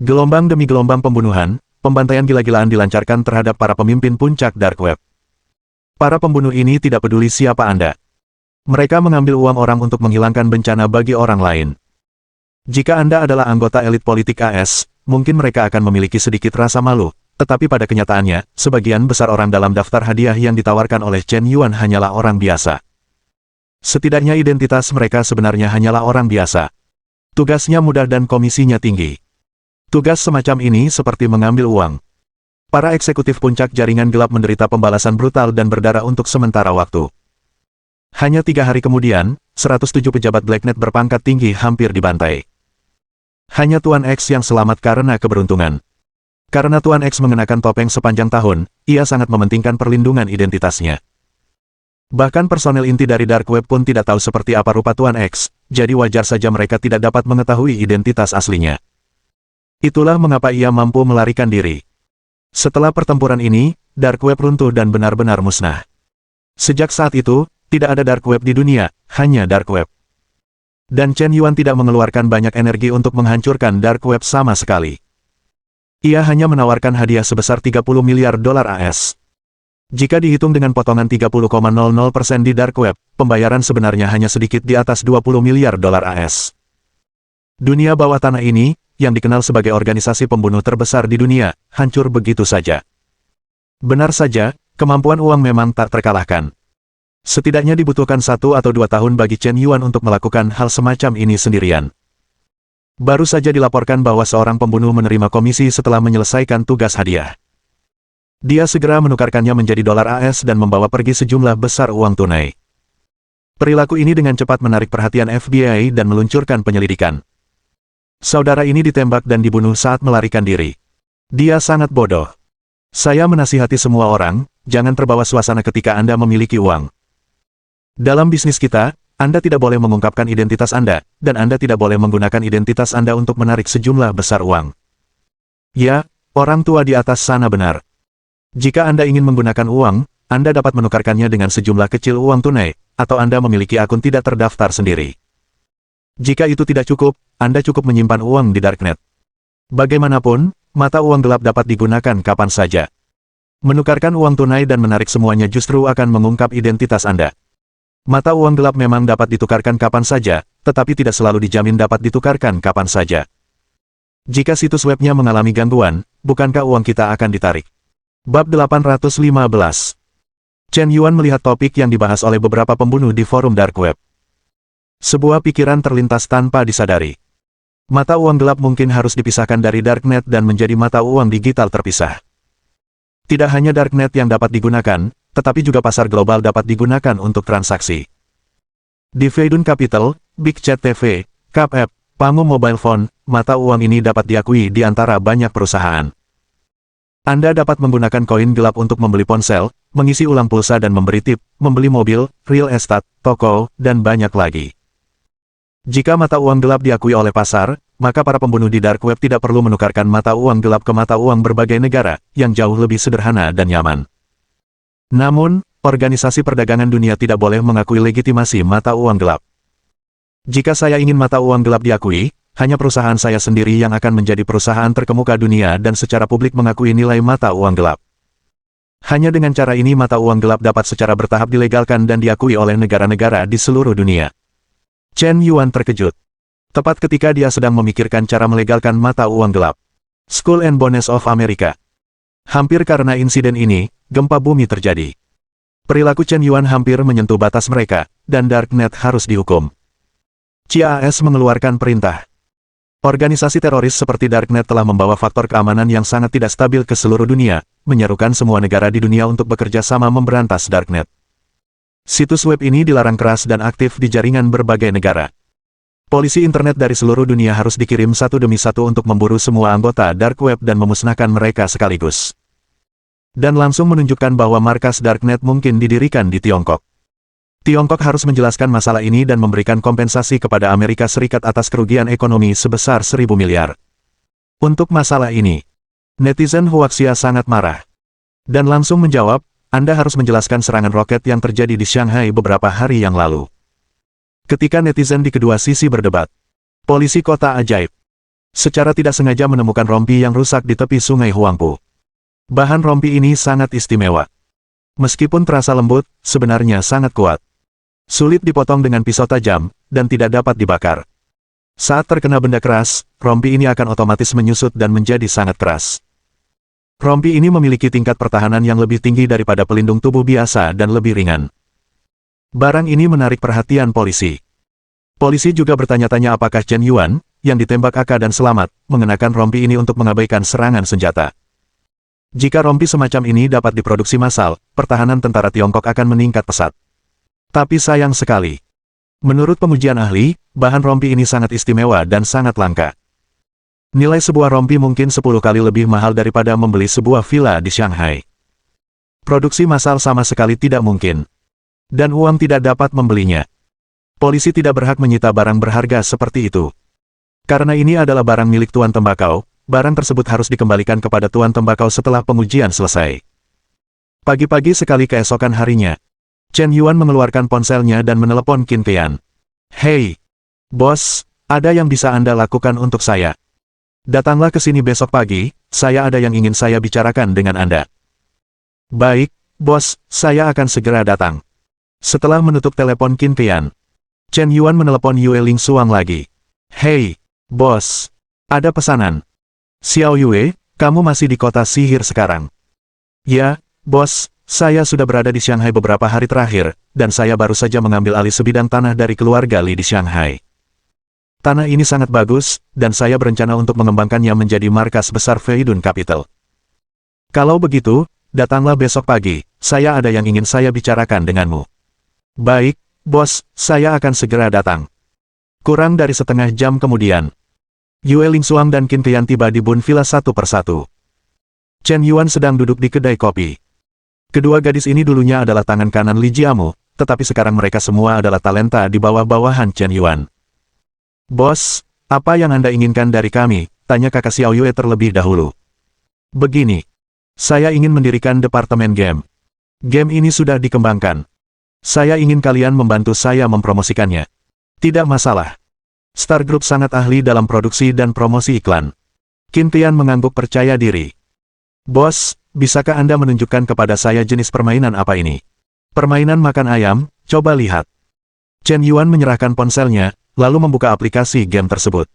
Gelombang demi gelombang pembunuhan, pembantaian gila-gilaan dilancarkan terhadap para pemimpin puncak dark web. Para pembunuh ini tidak peduli siapa Anda. Mereka mengambil uang orang untuk menghilangkan bencana bagi orang lain. Jika Anda adalah anggota elit politik AS, mungkin mereka akan memiliki sedikit rasa malu, tetapi pada kenyataannya, sebagian besar orang dalam daftar hadiah yang ditawarkan oleh Chen Yuan hanyalah orang biasa. Setidaknya identitas mereka sebenarnya hanyalah orang biasa. Tugasnya mudah dan komisinya tinggi. Tugas semacam ini seperti mengambil uang. Para eksekutif puncak jaringan gelap menderita pembalasan brutal dan berdarah untuk sementara waktu. Hanya 3 hari kemudian, 107 pejabat Blacknet berpangkat tinggi hampir dibantai. Hanya Tuan X yang selamat karena keberuntungan. Karena Tuan X mengenakan topeng sepanjang tahun, ia sangat mementingkan perlindungan identitasnya. Bahkan personel inti dari Dark Web pun tidak tahu seperti apa rupa Tuan X, jadi wajar saja mereka tidak dapat mengetahui identitas aslinya. Itulah mengapa ia mampu melarikan diri. Setelah pertempuran ini, Dark Web runtuh dan benar-benar musnah. Sejak saat itu, tidak ada Dark Web di dunia, hanya Dark Web. Dan Chen Yuan tidak mengeluarkan banyak energi untuk menghancurkan Dark Web sama sekali. Ia hanya menawarkan hadiah sebesar 30 miliar dolar AS. Jika dihitung dengan potongan 30,00% di Dark Web, pembayaran sebenarnya hanya sedikit di atas 20 miliar dolar AS. Dunia bawah tanah ini, yang dikenal sebagai organisasi pembunuh terbesar di dunia, hancur begitu saja. Benar saja, kemampuan uang memang tak terkalahkan. Setidaknya dibutuhkan 1 atau 2 tahun bagi Chen Yuan untuk melakukan hal semacam ini sendirian. Baru saja dilaporkan bahwa seorang pembunuh menerima komisi setelah menyelesaikan tugas hadiah. Dia segera menukarkannya menjadi dolar AS dan membawa pergi sejumlah besar uang tunai. Perilaku ini dengan cepat menarik perhatian FBI dan meluncurkan penyelidikan. Saudara ini ditembak dan dibunuh saat melarikan diri. Dia sangat bodoh. Saya menasihati semua orang, jangan terbawa suasana ketika Anda memiliki uang. Dalam bisnis kita, Anda tidak boleh mengungkapkan identitas Anda, dan Anda tidak boleh menggunakan identitas Anda untuk menarik sejumlah besar uang. Ya, orang tua di atas sana benar. Jika Anda ingin menggunakan uang, Anda dapat menukarkannya dengan sejumlah kecil uang tunai, atau Anda memiliki akun tidak terdaftar sendiri. Jika itu tidak cukup, Anda cukup menyimpan uang di Darknet. Bagaimanapun, mata uang gelap dapat digunakan kapan saja. Menukarkan uang tunai dan menarik semuanya justru akan mengungkap identitas Anda. Mata uang gelap memang dapat ditukarkan kapan saja, tetapi tidak selalu dijamin dapat ditukarkan kapan saja. Jika situs webnya mengalami gangguan, bukankah uang kita akan ditarik? Bab 815. Chen Yuan melihat topik yang dibahas oleh beberapa pembunuh di forum Dark Web. Sebuah pikiran terlintas tanpa disadari. Mata uang gelap mungkin harus dipisahkan dari Darknet dan menjadi mata uang digital terpisah. Tidak hanya Darknet yang dapat digunakan, tetapi juga pasar global dapat digunakan untuk transaksi. Di Feidun Capital, Big Chat TV, Cap App, Pangu Mobile Phone, mata uang ini dapat diakui di antara banyak perusahaan. Anda dapat menggunakan koin gelap untuk membeli ponsel, mengisi ulang pulsa dan memberi tip, membeli mobil, real estate, toko, dan banyak lagi. Jika mata uang gelap diakui oleh pasar, maka para pembunuh di Dark Web tidak perlu menukarkan mata uang gelap ke mata uang berbagai negara, yang jauh lebih sederhana dan nyaman. Namun, Organisasi Perdagangan Dunia tidak boleh mengakui legitimasi mata uang gelap. Jika saya ingin mata uang gelap diakui, hanya perusahaan saya sendiri yang akan menjadi perusahaan terkemuka dunia dan secara publik mengakui nilai mata uang gelap. Hanya dengan cara ini mata uang gelap dapat secara bertahap dilegalkan dan diakui oleh negara-negara di seluruh dunia. Chen Yuan terkejut. Tepat ketika dia sedang memikirkan cara melegalkan mata uang gelap. Skull and Bones of America. Hampir karena insiden ini, gempa bumi terjadi. Perilaku Chen Yuan hampir menyentuh batas mereka, dan Darknet harus dihukum. CAS mengeluarkan perintah. Organisasi teroris seperti Darknet telah membawa faktor keamanan yang sangat tidak stabil ke seluruh dunia, menyerukan semua negara di dunia untuk bekerja sama memberantas Darknet. Situs web ini dilarang keras dan aktif di jaringan berbagai negara. Polisi internet dari seluruh dunia harus dikirim satu demi satu untuk memburu semua anggota Dark Web dan memusnahkan mereka sekaligus. Dan langsung menunjukkan bahwa markas Darknet mungkin didirikan di Tiongkok. Tiongkok harus menjelaskan masalah ini dan memberikan kompensasi kepada Amerika Serikat atas kerugian ekonomi sebesar 1.000 miliar. Untuk masalah ini, netizen Huaxia sangat marah. Dan langsung menjawab, Anda harus menjelaskan serangan roket yang terjadi di Shanghai beberapa hari yang lalu. Ketika netizen di kedua sisi berdebat, polisi kota ajaib secara tidak sengaja menemukan rompi yang rusak di tepi sungai Huangpu. Bahan rompi ini sangat istimewa. Meskipun terasa lembut, sebenarnya sangat kuat. Sulit dipotong dengan pisau tajam, dan tidak dapat dibakar. Saat terkena benda keras, rompi ini akan otomatis menyusut dan menjadi sangat keras. Rompi ini memiliki tingkat pertahanan yang lebih tinggi daripada pelindung tubuh biasa dan lebih ringan. Barang ini menarik perhatian polisi. Polisi juga bertanya-tanya apakah Chen Yuan, yang ditembak AK dan selamat, mengenakan rompi ini untuk mengabaikan serangan senjata. Jika rompi semacam ini dapat diproduksi massal, pertahanan tentara Tiongkok akan meningkat pesat. Tapi sayang sekali. Menurut pengujian ahli, bahan rompi ini sangat istimewa dan sangat langka. Nilai sebuah rompi mungkin 10 kali lebih mahal daripada membeli sebuah villa di Shanghai. Produksi massal sama sekali tidak mungkin. Dan uang tidak dapat membelinya. Polisi tidak berhak menyita barang berharga seperti itu. Karena ini adalah barang milik Tuan Tembakau, barang tersebut harus dikembalikan kepada Tuan Tembakau setelah pengujian selesai. Pagi-pagi sekali keesokan harinya, Chen Yuan mengeluarkan ponselnya dan menelepon Qin Qian. "Hei, bos, ada yang bisa Anda lakukan untuk saya? Datanglah ke sini besok pagi, saya ada yang ingin saya bicarakan dengan Anda." "Baik, bos, saya akan segera datang." Setelah menutup telepon Qin Qian, Chen Yuan menelepon Yue Ling Xuang lagi. "Hei, bos, ada pesanan." "Xiao Yue, kamu masih di kota sihir sekarang?" "Ya, bos, saya sudah berada di Shanghai beberapa hari terakhir, dan saya baru saja mengambil alih sebidang tanah dari keluarga Li di Shanghai. Tanah ini sangat bagus, dan saya berencana untuk mengembangkannya menjadi markas besar Feidun Capital. Kalau begitu, datanglah besok pagi, saya ada yang ingin saya bicarakan denganmu." "Baik, bos, saya akan segera datang." Kurang dari setengah jam kemudian, Yue Ling Xuang dan Qin Qian tiba di Bun Villa satu persatu. Chen Yuan sedang duduk di kedai kopi. Kedua gadis ini dulunya adalah tangan kanan Li Jiamu, tetapi sekarang mereka semua adalah talenta di bawah-bawahan Chen Yuan. "Bos, apa yang Anda inginkan dari kami?" tanya kakak Xiao Yue terlebih dahulu. "Begini, saya ingin mendirikan departemen game. Game ini sudah dikembangkan. Saya ingin kalian membantu saya mempromosikannya." "Tidak masalah. Star Group sangat ahli dalam produksi dan promosi iklan." Qin Qian mengangguk percaya diri. "Bos, bisakah Anda menunjukkan kepada saya jenis permainan apa ini?" "Permainan makan ayam, coba lihat." Chen Yuan menyerahkan ponselnya, lalu membuka aplikasi game tersebut.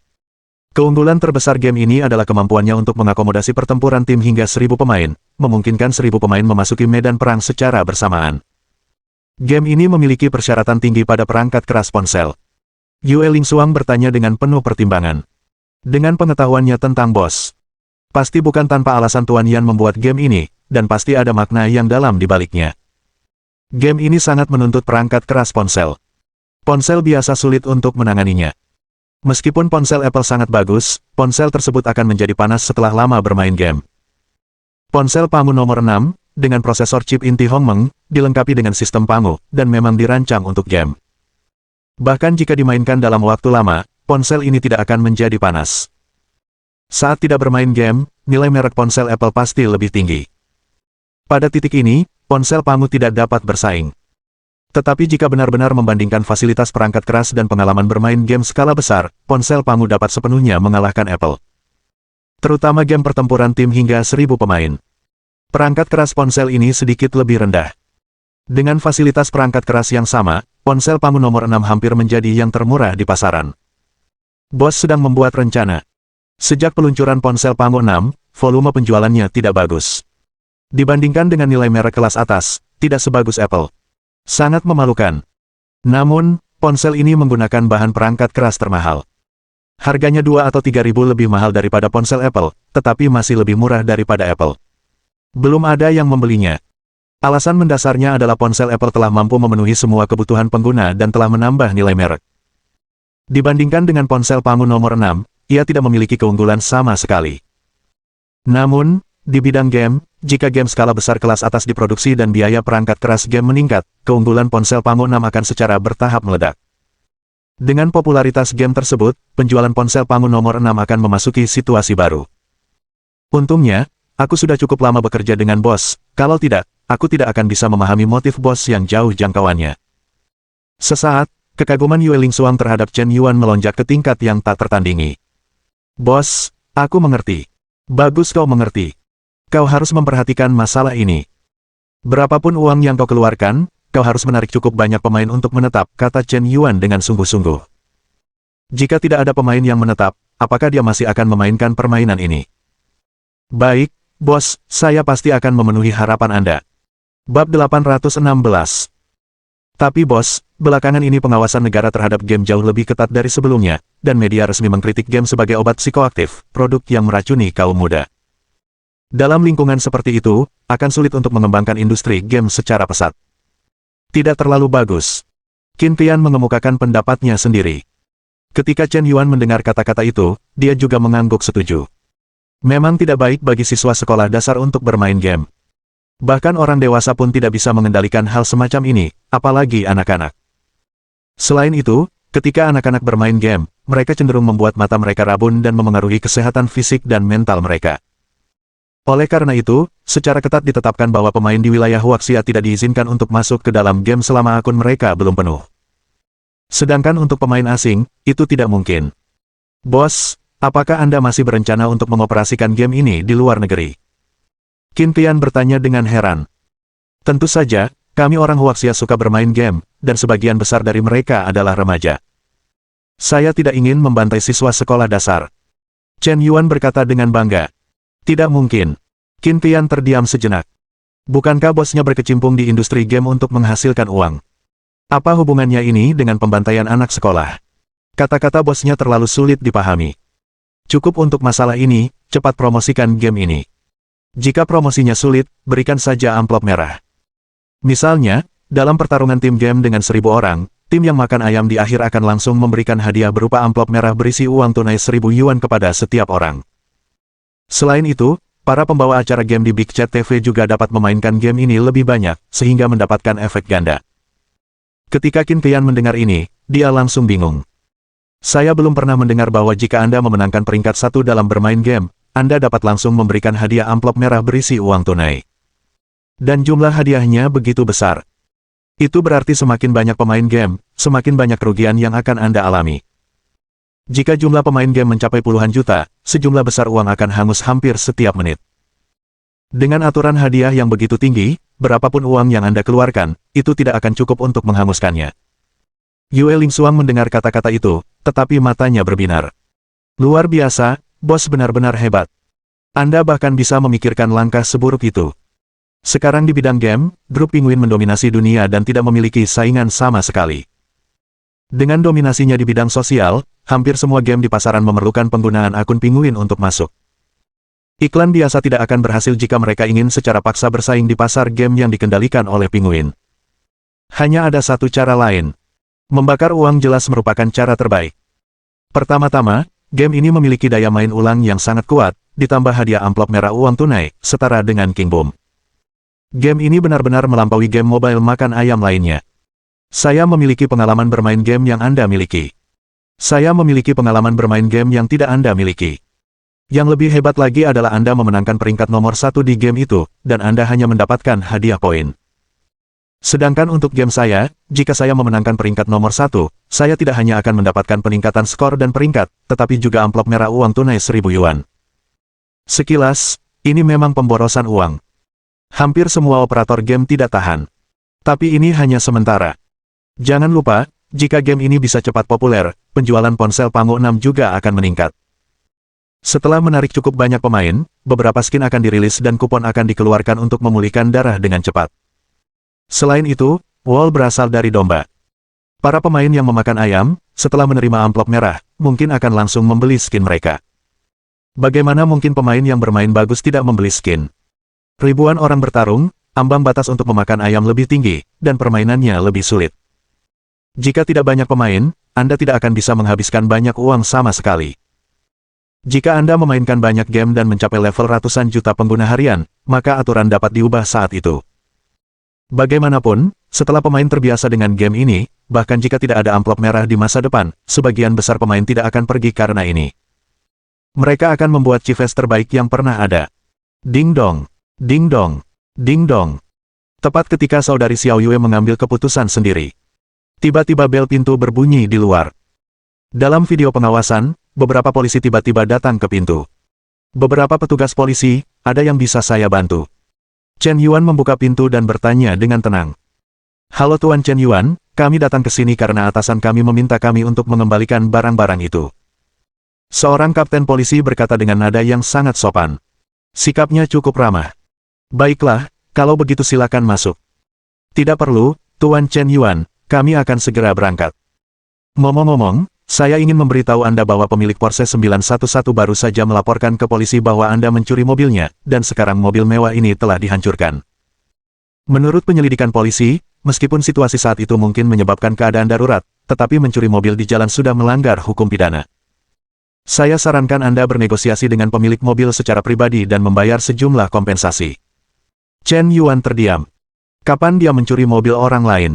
Keunggulan terbesar game ini adalah kemampuannya untuk mengakomodasi pertempuran tim hingga 1000 pemain, memungkinkan 1000 pemain memasuki medan perang secara bersamaan. Game ini memiliki persyaratan tinggi pada perangkat keras ponsel. Yue Ling Xuang bertanya dengan penuh pertimbangan. Dengan pengetahuannya tentang bos, pasti bukan tanpa alasan Tuan Yan membuat game ini, dan pasti ada makna yang dalam di baliknya. Game ini sangat menuntut perangkat keras ponsel. Ponsel biasa sulit untuk menanganinya. Meskipun ponsel Apple sangat bagus, ponsel tersebut akan menjadi panas setelah lama bermain game. Ponsel Pangu nomor 6, dengan prosesor chip inti Hongmeng, dilengkapi dengan sistem Pangu, dan memang dirancang untuk game. Bahkan jika dimainkan dalam waktu lama, ponsel ini tidak akan menjadi panas. Saat tidak bermain game, nilai merek ponsel Apple pasti lebih tinggi. Pada titik ini, ponsel Pangu tidak dapat bersaing. Tetapi jika benar-benar membandingkan fasilitas perangkat keras dan pengalaman bermain game skala besar, ponsel Pangu dapat sepenuhnya mengalahkan Apple. Terutama game pertempuran tim hingga 1000 pemain. Perangkat keras ponsel ini sedikit lebih rendah. Dengan fasilitas perangkat keras yang sama, ponsel Pangu nomor 6 hampir menjadi yang termurah di pasaran. Bos sedang membuat rencana. Sejak peluncuran ponsel Pangu 6, volume penjualannya tidak bagus. Dibandingkan dengan nilai merek kelas atas, tidak sebagus Apple. Sangat memalukan. Namun, ponsel ini menggunakan bahan perangkat keras termahal. Harganya 2 atau 3.000 lebih mahal daripada ponsel Apple, tetapi masih lebih murah daripada Apple. Belum ada yang membelinya. Alasan mendasarnya adalah ponsel Apple telah mampu memenuhi semua kebutuhan pengguna dan telah menambah nilai merek. Dibandingkan dengan ponsel Pangu nomor 6, ia tidak memiliki keunggulan sama sekali. Namun, di bidang game, jika game skala besar kelas atas diproduksi dan biaya perangkat keras game meningkat, keunggulan ponsel Pangu 6 akan secara bertahap meledak. Dengan popularitas game tersebut, penjualan ponsel Pangu nomor 6 akan memasuki situasi baru. Untungnya, aku sudah cukup lama bekerja dengan bos, kalau tidak, aku tidak akan bisa memahami motif bos yang jauh jangkauannya. Sesaat, kekaguman Yue Ling Xuang terhadap Chen Yuan melonjak ke tingkat yang tak tertandingi. "Bos, aku mengerti. Bagus kau mengerti. Kau harus memperhatikan masalah ini. Berapapun uang yang kau keluarkan, kau harus menarik cukup banyak pemain untuk menetap," kata Chen Yuan dengan sungguh-sungguh. "Jika tidak ada pemain yang menetap, apakah dia masih akan memainkan permainan ini?" "Baik, bos, saya pasti akan memenuhi harapan Anda." Bab 816. Tapi bos, belakangan ini pengawasan negara terhadap game jauh lebih ketat dari sebelumnya, dan media resmi mengkritik game sebagai obat psikoaktif, produk yang meracuni kaum muda. Dalam lingkungan seperti itu, akan sulit untuk mengembangkan industri game secara pesat. Tidak terlalu bagus. Qin Qian mengemukakan pendapatnya sendiri. Ketika Chen Yuan mendengar kata-kata itu, dia juga mengangguk setuju. Memang tidak baik bagi siswa sekolah dasar untuk bermain game. Bahkan orang dewasa pun tidak bisa mengendalikan hal semacam ini, apalagi anak-anak. Selain itu, ketika anak-anak bermain game, mereka cenderung membuat mata mereka rabun dan memengaruhi kesehatan fisik dan mental mereka. Oleh karena itu, secara ketat ditetapkan bahwa pemain di wilayah Huaxia tidak diizinkan untuk masuk ke dalam game selama akun mereka belum penuh. Sedangkan untuk pemain asing, itu tidak mungkin. Bos, apakah Anda masih berencana untuk mengoperasikan game ini di luar negeri? Qin Qian bertanya dengan heran. Tentu saja, kami orang Huaxia suka bermain game, dan sebagian besar dari mereka adalah remaja. Saya tidak ingin membantai siswa sekolah dasar. Chen Yuan berkata dengan bangga. Tidak mungkin. Qin Qian terdiam sejenak. Bukankah bosnya berkecimpung di industri game untuk menghasilkan uang? Apa hubungannya ini dengan pembantaian anak sekolah? Kata-kata bosnya terlalu sulit dipahami. Cukup untuk masalah ini, cepat promosikan game ini. Jika promosinya sulit, berikan saja amplop merah. Misalnya, dalam pertarungan tim game dengan 1000 orang, tim yang makan ayam di akhir akan langsung memberikan hadiah berupa amplop merah berisi uang tunai 1000 yuan kepada setiap orang. Selain itu, para pembawa acara game di Big Chat TV juga dapat memainkan game ini lebih banyak, sehingga mendapatkan efek ganda. Ketika Qin Qian mendengar ini, dia langsung bingung. Saya belum pernah mendengar bahwa jika Anda memenangkan peringkat 1 dalam bermain game, Anda dapat langsung memberikan hadiah amplop merah berisi uang tunai. Dan jumlah hadiahnya begitu besar. Itu berarti semakin banyak pemain game, semakin banyak kerugian yang akan Anda alami. Jika jumlah pemain game mencapai puluhan juta, sejumlah besar uang akan hangus hampir setiap menit. Dengan aturan hadiah yang begitu tinggi, berapapun uang yang Anda keluarkan, itu tidak akan cukup untuk menghanguskannya. Yue Lingxuang mendengar kata-kata itu, tetapi matanya berbinar. Luar biasa, bos benar-benar hebat. Anda bahkan bisa memikirkan langkah seburuk itu. Sekarang di bidang game, grup Penguin mendominasi dunia dan tidak memiliki saingan sama sekali. Dengan dominasinya di bidang sosial, hampir semua game di pasaran memerlukan penggunaan akun Penguin untuk masuk. Iklan biasa tidak akan berhasil jika mereka ingin secara paksa bersaing di pasar game yang dikendalikan oleh Penguin. Hanya ada satu cara lain. Membakar uang jelas merupakan cara terbaik. Pertama-tama, game ini memiliki daya main ulang yang sangat kuat, ditambah hadiah amplop merah uang tunai, setara dengan King Boom. Game ini benar-benar melampaui game mobile makan ayam lainnya. Saya memiliki pengalaman bermain game yang Anda miliki. Saya memiliki pengalaman bermain game yang tidak Anda miliki. Yang lebih hebat lagi adalah Anda memenangkan peringkat nomor 1 di game itu, dan Anda hanya mendapatkan hadiah poin. Sedangkan untuk game saya, jika saya memenangkan peringkat nomor 1, saya tidak hanya akan mendapatkan peningkatan skor dan peringkat, tetapi juga amplop merah uang tunai 1000 yuan. Sekilas, ini memang pemborosan uang. Hampir semua operator game tidak tahan. Tapi ini hanya sementara. Jangan lupa, jika game ini bisa cepat populer, penjualan ponsel Pangu 6 juga akan meningkat. Setelah menarik cukup banyak pemain, beberapa skin akan dirilis dan kupon akan dikeluarkan untuk memulihkan darah dengan cepat. Selain itu, wall berasal dari domba. Para pemain yang memakan ayam, setelah menerima amplop merah, mungkin akan langsung membeli skin mereka. Bagaimana mungkin pemain yang bermain bagus tidak membeli skin? Ribuan orang bertarung, ambang batas untuk memakan ayam lebih tinggi, dan permainannya lebih sulit. Jika tidak banyak pemain, Anda tidak akan bisa menghabiskan banyak uang sama sekali. Jika Anda memainkan banyak game dan mencapai level ratusan juta pengguna harian, maka aturan dapat diubah saat itu. Bagaimanapun, setelah pemain terbiasa dengan game ini, bahkan jika tidak ada amplop merah di masa depan, sebagian besar pemain tidak akan pergi karena ini. Mereka akan membuat Chiefess terbaik yang pernah ada. Ding dong, ding dong, ding dong. Tepat ketika saudari Xiao Yue mengambil keputusan sendiri. Tiba-tiba bel pintu berbunyi di luar. Dalam video pengawasan, beberapa polisi tiba-tiba datang ke pintu. Beberapa petugas polisi, ada yang bisa saya bantu? Chen Yuan membuka pintu dan bertanya dengan tenang. Halo Tuan Chen Yuan, kami datang ke sini karena atasan kami meminta kami untuk mengembalikan barang-barang itu. Seorang kapten polisi berkata dengan nada yang sangat sopan. Sikapnya cukup ramah. Baiklah, kalau begitu silakan masuk. Tidak perlu, Tuan Chen Yuan, kami akan segera berangkat. Ngomong-ngomong, saya ingin memberitahu Anda bahwa pemilik Porsche 911 baru saja melaporkan ke polisi bahwa Anda mencuri mobilnya, dan sekarang mobil mewah ini telah dihancurkan. Menurut penyelidikan polisi, meskipun situasi saat itu mungkin menyebabkan keadaan darurat, tetapi mencuri mobil di jalan sudah melanggar hukum pidana. Saya sarankan Anda bernegosiasi dengan pemilik mobil secara pribadi dan membayar sejumlah kompensasi. Chen Yuan terdiam. Kapan dia mencuri mobil orang lain?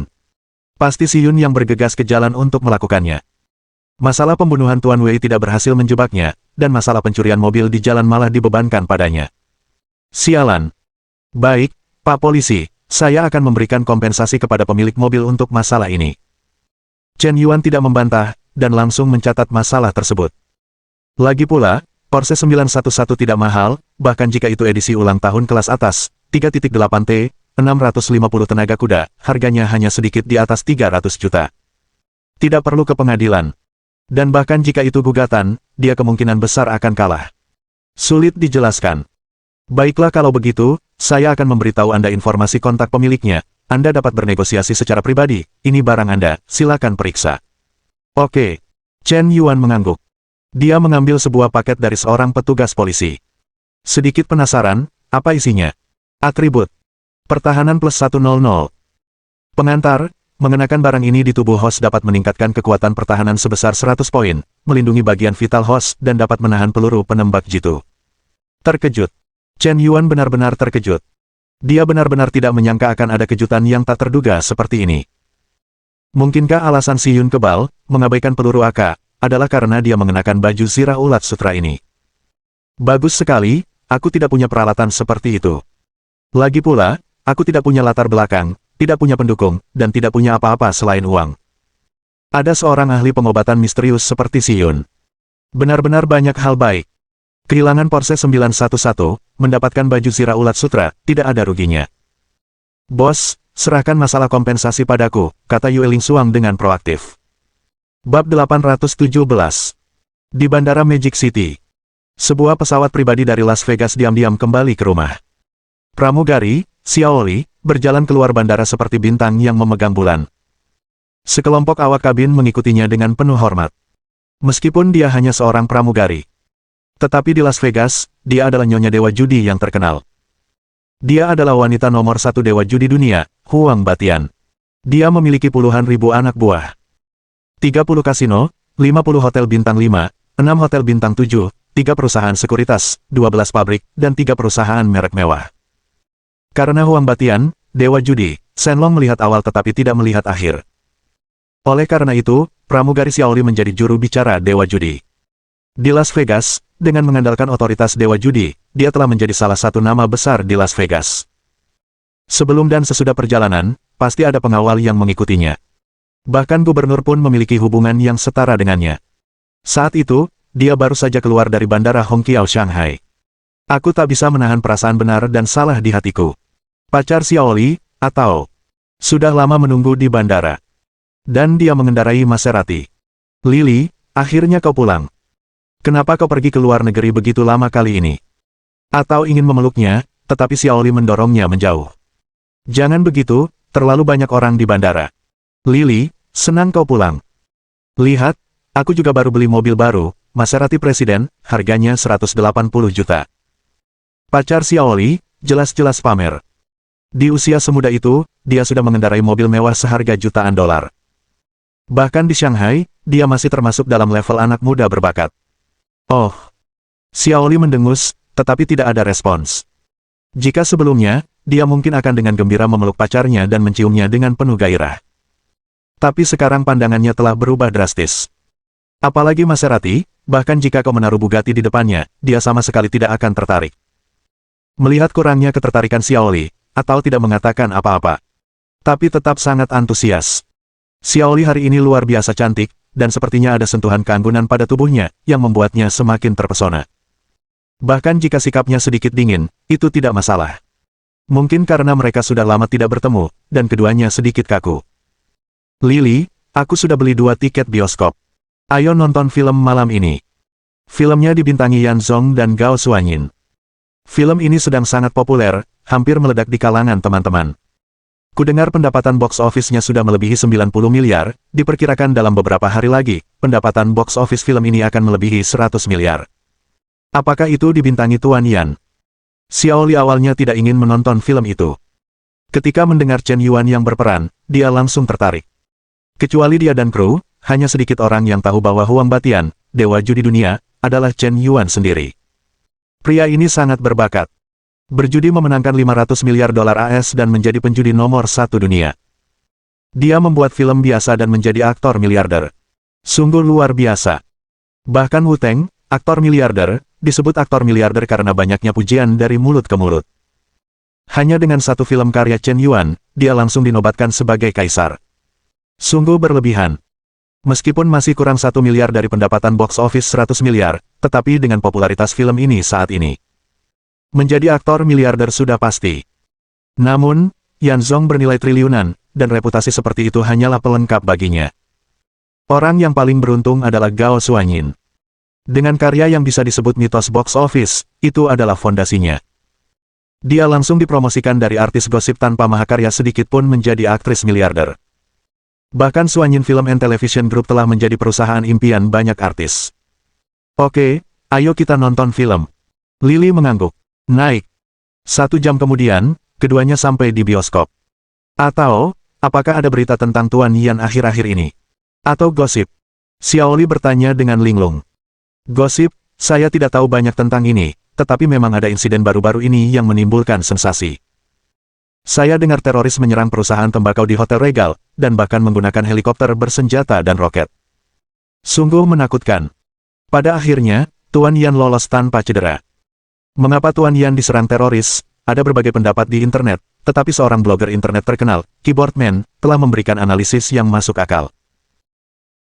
Pasti Si Yun yang bergegas ke jalan untuk melakukannya. Masalah pembunuhan Tuan Wei tidak berhasil menjebaknya, dan masalah pencurian mobil di jalan malah dibebankan padanya. Sialan. Baik, Pak Polisi, saya akan memberikan kompensasi kepada pemilik mobil untuk masalah ini. Chen Yuan tidak membantah, dan langsung mencatat masalah tersebut. Lagi pula, Porsche 911 tidak mahal, bahkan jika itu edisi ulang tahun kelas atas, 3.8T, 650 tenaga kuda, harganya hanya sedikit di atas 300 juta. Tidak perlu ke pengadilan. Dan bahkan jika itu gugatan, dia kemungkinan besar akan kalah. Sulit dijelaskan. Baiklah kalau begitu, saya akan memberitahu Anda informasi kontak pemiliknya. Anda dapat bernegosiasi secara pribadi, ini barang Anda, silakan periksa. Oke. Chen Yuan mengangguk. Dia mengambil sebuah paket dari seorang petugas polisi. Sedikit penasaran, apa isinya? Atribut. Pertahanan plus 100. Pengantar, mengenakan barang ini di tubuh host dapat meningkatkan kekuatan pertahanan sebesar 100 poin, melindungi bagian vital host dan dapat menahan peluru penembak jitu. Terkejut. Chen Yuan benar-benar terkejut. Dia benar-benar tidak menyangka akan ada kejutan yang tak terduga seperti ini. Mungkinkah alasan Si Yun kebal, mengabaikan peluru AK, adalah karena dia mengenakan baju zirah ulat sutra ini? Bagus sekali, aku tidak punya peralatan seperti itu. Lagi pula, aku tidak punya latar belakang, tidak punya pendukung, dan tidak punya apa-apa selain uang. Ada seorang ahli pengobatan misterius seperti Si Yun. Benar-benar banyak hal baik. Kehilangan Porsche 911, mendapatkan baju zirah ulat sutra, tidak ada ruginya. Bos, serahkan masalah kompensasi padaku, kata Yue Lingsuang dengan proaktif. Bab 817. Di Bandara Magic City. Sebuah pesawat pribadi dari Las Vegas diam-diam kembali ke rumah. Pramugari, Xiaoli, berjalan keluar bandara seperti bintang yang memegang bulan. Sekelompok awak kabin mengikutinya dengan penuh hormat. Meskipun dia hanya seorang pramugari. Tetapi di Las Vegas, dia adalah nyonya dewa judi yang terkenal. Dia adalah wanita nomor 1 dewa judi dunia, Huang Batian. Dia memiliki puluhan ribu anak buah. 30 kasino, 50 hotel bintang 5, 6 hotel bintang 7, 3 perusahaan sekuritas, 12 pabrik, dan 3 perusahaan merek mewah. Karena Huang Batian, dewa judi, Shenlong melihat awal tetapi tidak melihat akhir. Oleh karena itu, pramugari Xiaoli menjadi juru bicara dewa judi. Di Las Vegas, dengan mengandalkan otoritas dewa judi, dia telah menjadi salah satu nama besar di Las Vegas. Sebelum dan sesudah perjalanan, pasti ada pengawal yang mengikutinya. Bahkan gubernur pun memiliki hubungan yang setara dengannya. Saat itu, dia baru saja keluar dari bandara Hongqiao Shanghai. Aku tak bisa menahan perasaan benar dan salah di hatiku. Pacar Xiaoli, atau sudah lama menunggu di bandara. Dan dia mengendarai Maserati. Lily, akhirnya kau pulang. Kenapa kau pergi ke luar negeri begitu lama kali ini? Atau ingin memeluknya, tetapi Xiaoli mendorongnya menjauh. Jangan begitu, terlalu banyak orang di bandara. Lily, senang kau pulang. Lihat, aku juga baru beli mobil baru, Maserati Presiden, harganya 180 juta. Pacar Xiaoli, jelas-jelas pamer. Di usia semuda itu, dia sudah mengendarai mobil mewah seharga jutaan dolar. Bahkan di Shanghai, dia masih termasuk dalam level anak muda berbakat. Oh. Xiaoli mendengus, tetapi tidak ada respons. Jika sebelumnya, dia mungkin akan dengan gembira memeluk pacarnya dan menciumnya dengan penuh gairah. Tapi sekarang pandangannya telah berubah drastis. Apalagi Maserati, bahkan jika kau menaruh Bugatti di depannya, dia sama sekali tidak akan tertarik. Melihat kurangnya ketertarikan Xiaoli, atau tidak mengatakan apa-apa. Tapi tetap sangat antusias. Xiaoli hari ini luar biasa cantik, dan sepertinya ada sentuhan keanggunan pada tubuhnya, yang membuatnya semakin terpesona. Bahkan jika sikapnya sedikit dingin, itu tidak masalah. Mungkin karena mereka sudah lama tidak bertemu, dan keduanya sedikit kaku. Lily, aku sudah beli 2 tiket bioskop. Ayo nonton film malam ini. Filmnya dibintangi Yan Zong dan Gao Suanyin. Film ini sedang sangat populer, hampir meledak di kalangan teman-teman. Kudengar pendapatan box office-nya sudah melebihi 90 miliar, diperkirakan dalam beberapa hari lagi, pendapatan box office film ini akan melebihi 100 miliar. Apakah itu dibintangi Tuan Yan? Xiaoli awalnya tidak ingin menonton film itu. Ketika mendengar Chen Yuan yang berperan, dia langsung tertarik. Kecuali dia dan kru, hanya sedikit orang yang tahu bahwa Huang Batian, dewa judi dunia, adalah Chen Yuan sendiri. Pria ini sangat berbakat. Berjudi memenangkan 500 miliar dolar AS dan menjadi penjudi nomor 1 dunia. Dia membuat film biasa dan menjadi aktor miliarder. Sungguh luar biasa. Bahkan Wu Teng, aktor miliarder, disebut aktor miliarder karena banyaknya pujian dari mulut ke mulut. Hanya dengan satu film karya Chen Yuan, dia langsung dinobatkan sebagai kaisar. Sungguh berlebihan. Meskipun masih kurang 1 miliar dari pendapatan box office 100 miliar, tetapi dengan popularitas film ini saat ini, menjadi aktor miliarder sudah pasti. Namun, Yan Zong bernilai triliunan, dan reputasi seperti itu hanyalah pelengkap baginya. Orang yang paling beruntung adalah Gao Xuanyin. Dengan karya yang bisa disebut mitos box office, itu adalah fondasinya. Dia langsung dipromosikan dari artis gosip tanpa mahakarya sedikit pun menjadi aktris miliarder. Bahkan Xuanyin Film and Television Group telah menjadi perusahaan impian banyak artis. Oke, ayo kita nonton film. Lily mengangguk. Naik. 1 jam kemudian, keduanya sampai di bioskop. Atau, apakah ada berita tentang Tuan Yan akhir-akhir ini? Atau gosip? Xiaoli bertanya dengan linglung. Gosip, saya tidak tahu banyak tentang ini, tetapi memang ada insiden baru-baru ini yang menimbulkan sensasi. Saya dengar teroris menyerang perusahaan tembakau di Hotel Regal, dan bahkan menggunakan helikopter bersenjata dan roket. Sungguh menakutkan. Pada akhirnya, Tuan Yan lolos tanpa cedera. Mengapa Tuan Yan diserang teroris? Ada berbagai pendapat di internet, tetapi seorang blogger internet terkenal, Keyboardman, telah memberikan analisis yang masuk akal.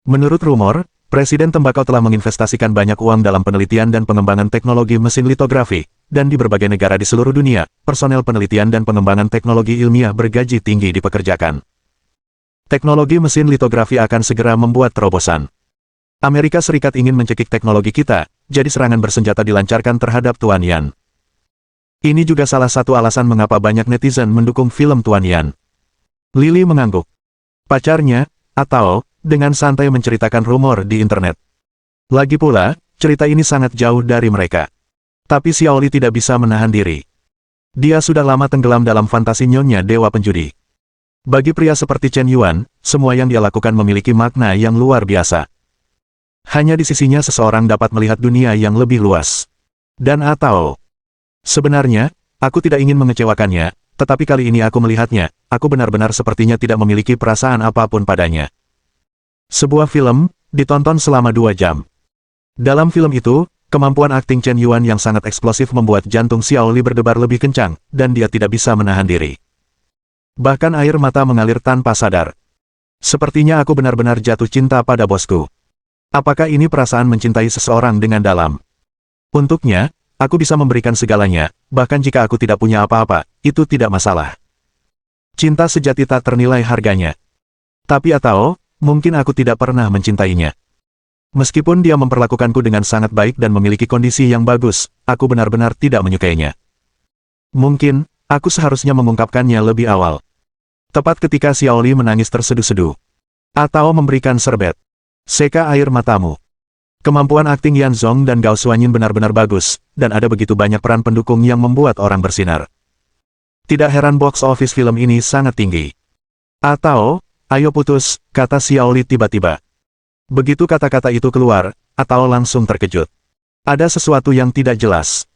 Menurut rumor, Presiden Tembakau telah menginvestasikan banyak uang dalam penelitian dan pengembangan teknologi mesin litografi, dan di berbagai negara di seluruh dunia, personel penelitian dan pengembangan teknologi ilmiah bergaji tinggi dipekerjakan. Teknologi mesin litografi akan segera membuat terobosan. Amerika Serikat ingin mencekik teknologi kita, jadi serangan bersenjata dilancarkan terhadap Tuan Yan. Ini juga salah satu alasan mengapa banyak netizen mendukung film Tuan Yan. Lily mengangguk. Pacarnya, atau, dengan santai menceritakan rumor di internet. Lagi pula, cerita ini sangat jauh dari mereka. Tapi Xiaoli tidak bisa menahan diri. Dia sudah lama tenggelam dalam fantasi nyonya dewa penjudi. Bagi pria seperti Chen Yuan, semua yang dia lakukan memiliki makna yang luar biasa. Hanya di sisinya seseorang dapat melihat dunia yang lebih luas. Dan atau, sebenarnya, aku tidak ingin mengecewakannya, tetapi kali ini aku melihatnya, aku benar-benar sepertinya tidak memiliki perasaan apapun padanya. Sebuah film, ditonton selama 2 jam. Dalam film itu, kemampuan akting Chen Yuan yang sangat eksplosif membuat jantung Xiaoli berdebar lebih kencang, dan dia tidak bisa menahan diri. Bahkan air mata mengalir tanpa sadar. Sepertinya aku benar-benar jatuh cinta pada bosku. Apakah ini perasaan mencintai seseorang dengan dalam? Untuknya, aku bisa memberikan segalanya, bahkan jika aku tidak punya apa-apa, itu tidak masalah. Cinta sejati tak ternilai harganya. Tapi atau, mungkin aku tidak pernah mencintainya. Meskipun dia memperlakukanku dengan sangat baik dan memiliki kondisi yang bagus, aku benar-benar tidak menyukainya. Mungkin, aku seharusnya mengungkapkannya lebih awal. Tepat ketika Xiaoli menangis terseduh-seduh. Atau memberikan serbet. Seka air matamu. Kemampuan akting Yan Zong dan Gao Xuanyin benar-benar bagus, dan ada begitu banyak peran pendukung yang membuat orang bersinar. Tidak heran box office film ini sangat tinggi. Atau, ayo putus, kata Xiaoli tiba-tiba. Begitu kata-kata itu keluar, atau langsung terkejut. Ada sesuatu yang tidak jelas.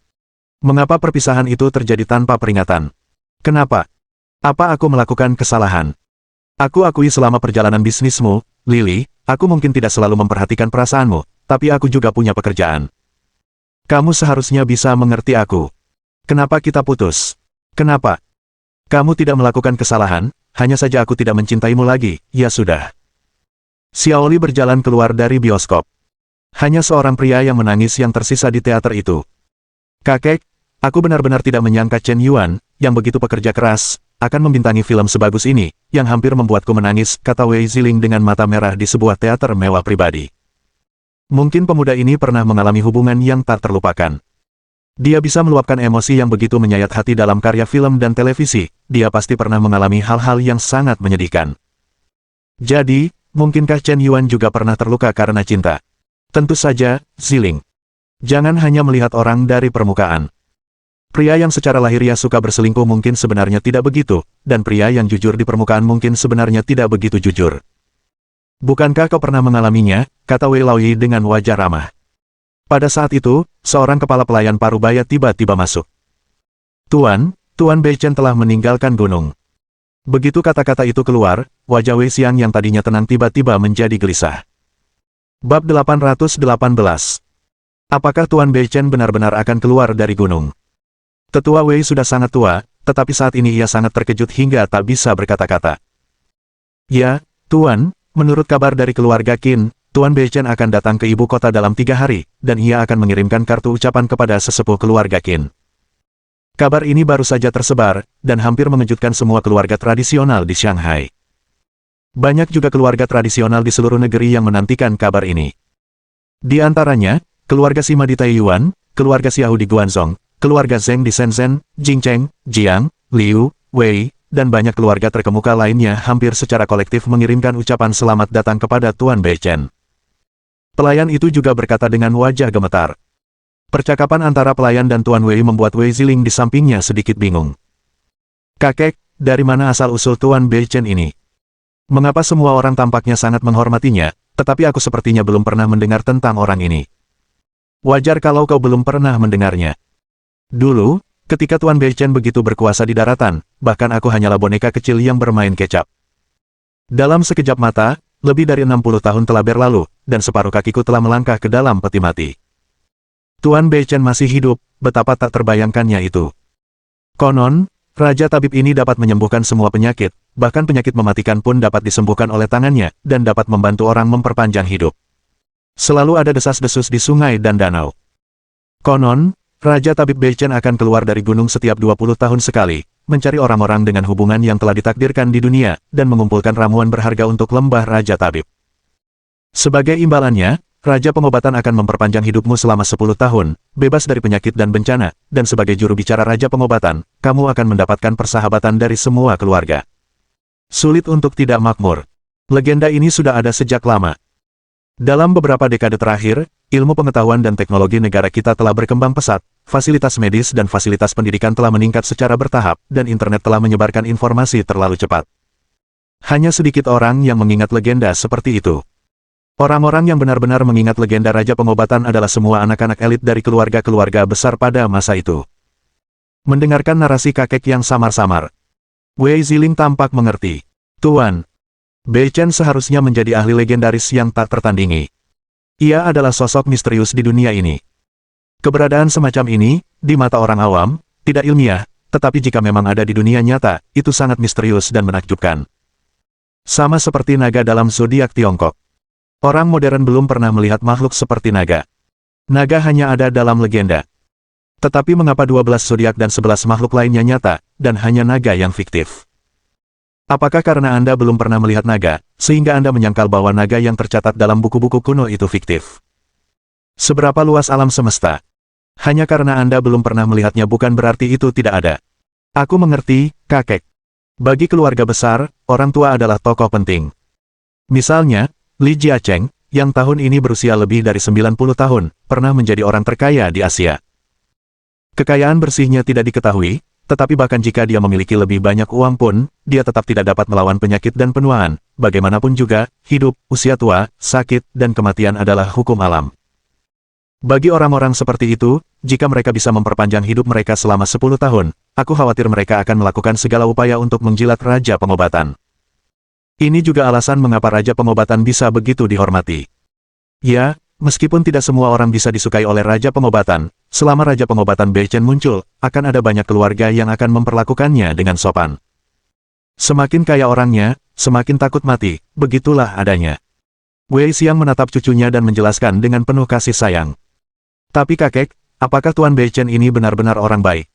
Mengapa perpisahan itu terjadi tanpa peringatan? Kenapa? Apa aku melakukan kesalahan? Aku akui selama perjalanan bisnismu, Lily, aku mungkin tidak selalu memperhatikan perasaanmu, tapi aku juga punya pekerjaan. Kamu seharusnya bisa mengerti aku. Kenapa kita putus? Kenapa? Kamu tidak melakukan kesalahan, hanya saja aku tidak mencintaimu lagi, ya sudah. Xiaoli berjalan keluar dari bioskop. Hanya seorang pria yang menangis yang tersisa di teater itu. Kakek, aku benar-benar tidak menyangka Chen Yuan, yang begitu pekerja keras, akan membintangi film sebagus ini, yang hampir membuatku menangis, kata Wei Ziling dengan mata merah di sebuah teater mewah pribadi. Mungkin pemuda ini pernah mengalami hubungan yang tak terlupakan. Dia bisa meluapkan emosi yang begitu menyayat hati dalam karya film dan televisi, dia pasti pernah mengalami hal-hal yang sangat menyedihkan. Jadi, mungkinkah Chen Yuan juga pernah terluka karena cinta? Tentu saja, Ziling. Jangan hanya melihat orang dari permukaan. Pria yang secara lahiriah suka berselingkuh mungkin sebenarnya tidak begitu, dan pria yang jujur di permukaan mungkin sebenarnya tidak begitu jujur. Bukankah kau pernah mengalaminya, kata Wei Laoyi dengan wajah ramah. Pada saat itu, seorang kepala pelayan parubaya tiba-tiba masuk. Tuan Beichen telah meninggalkan gunung. Begitu kata-kata itu keluar, wajah Wei Xiang yang tadinya tenang tiba-tiba menjadi gelisah. Bab 818. Apakah Tuan Beichen benar-benar akan keluar dari gunung? Tetua Wei sudah sangat tua, tetapi saat ini ia sangat terkejut hingga tak bisa berkata-kata. Ya, Tuan, menurut kabar dari keluarga Qin, Tuan Beichen akan datang ke ibu kota dalam 3 hari, dan ia akan mengirimkan kartu ucapan kepada sesepuh keluarga Qin. Kabar ini baru saja tersebar, dan hampir mengejutkan semua keluarga tradisional di Shanghai. Banyak juga keluarga tradisional di seluruh negeri yang menantikan kabar ini. Di antaranya, keluarga Sima di Taiyuan, keluarga Xiao di Guangzhou, keluarga Zheng di Shenzhen, Jingcheng, Jiang, Liu, Wei, dan banyak keluarga terkemuka lainnya hampir secara kolektif mengirimkan ucapan selamat datang kepada Tuan Beichen. Pelayan itu juga berkata dengan wajah gemetar. Percakapan antara pelayan dan Tuan Wei membuat Wei Ziling di sampingnya sedikit bingung. Kakek, dari mana asal-usul Tuan Beichen ini? Mengapa semua orang tampaknya sangat menghormatinya, tetapi aku sepertinya belum pernah mendengar tentang orang ini. Wajar kalau kau belum pernah mendengarnya. Dulu, ketika Tuan Beichen begitu berkuasa di daratan, bahkan aku hanyalah boneka kecil yang bermain kecap. Dalam sekejap mata, lebih dari 60 tahun telah berlalu, dan separuh kakiku telah melangkah ke dalam peti mati. Tuan Beichen masih hidup, betapa tak terbayangkannya itu. Konon, Raja Tabib ini dapat menyembuhkan semua penyakit, bahkan penyakit mematikan pun dapat disembuhkan oleh tangannya, dan dapat membantu orang memperpanjang hidup. Selalu ada desas-desus di sungai dan danau. Konon, Raja Tabib Beichen akan keluar dari gunung setiap 20 tahun sekali, mencari orang-orang dengan hubungan yang telah ditakdirkan di dunia, dan mengumpulkan ramuan berharga untuk lembah Raja Tabib. Sebagai imbalannya, Raja Pengobatan akan memperpanjang hidupmu selama 10 tahun, bebas dari penyakit dan bencana, dan sebagai juru bicara Raja Pengobatan, kamu akan mendapatkan persahabatan dari semua keluarga. Sulit untuk tidak makmur. Legenda ini sudah ada sejak lama. Dalam beberapa dekade terakhir, ilmu pengetahuan dan teknologi negara kita telah berkembang pesat, fasilitas medis dan fasilitas pendidikan telah meningkat secara bertahap, dan internet telah menyebarkan informasi terlalu cepat. Hanya sedikit orang yang mengingat legenda seperti itu. Orang-orang yang benar-benar mengingat legenda Raja Pengobatan adalah semua anak-anak elit dari keluarga-keluarga besar pada masa itu. Mendengarkan narasi kakek yang samar-samar, Wei Ziling tampak mengerti. Tuan Beichen seharusnya menjadi ahli legendaris yang tak tertandingi. Ia adalah sosok misterius di dunia ini. Keberadaan semacam ini, di mata orang awam, tidak ilmiah, tetapi jika memang ada di dunia nyata, itu sangat misterius dan menakjubkan. Sama seperti naga dalam zodiak Tiongkok. Orang modern belum pernah melihat makhluk seperti naga. Naga hanya ada dalam legenda. Tetapi mengapa 12 zodiak dan 11 makhluk lainnya nyata, dan hanya naga yang fiktif? Apakah karena Anda belum pernah melihat naga, sehingga Anda menyangkal bahwa naga yang tercatat dalam buku-buku kuno itu fiktif? Seberapa luas alam semesta? Hanya karena Anda belum pernah melihatnya bukan berarti itu tidak ada. Aku mengerti, kakek. Bagi keluarga besar, orang tua adalah tokoh penting. Misalnya, Li Jiacheng, yang tahun ini berusia lebih dari 90 tahun, pernah menjadi orang terkaya di Asia. Kekayaan bersihnya tidak diketahui, tetapi bahkan jika dia memiliki lebih banyak uang pun, dia tetap tidak dapat melawan penyakit dan penuaan. Bagaimanapun juga, hidup, usia tua, sakit, dan kematian adalah hukum alam. Bagi orang-orang seperti itu, jika mereka bisa memperpanjang hidup mereka selama 10 tahun, aku khawatir mereka akan melakukan segala upaya untuk menjilat Raja Pengobatan. Ini juga alasan mengapa Raja Pengobatan bisa begitu dihormati. Ya, meskipun tidak semua orang bisa disukai oleh Raja Pengobatan, selama Raja Pengobatan Beichen muncul, akan ada banyak keluarga yang akan memperlakukannya dengan sopan. Semakin kaya orangnya, semakin takut mati, begitulah adanya. Wei Xiang menatap cucunya dan menjelaskan dengan penuh kasih sayang. Tapi kakek, apakah Tuan Beichen ini benar-benar orang baik?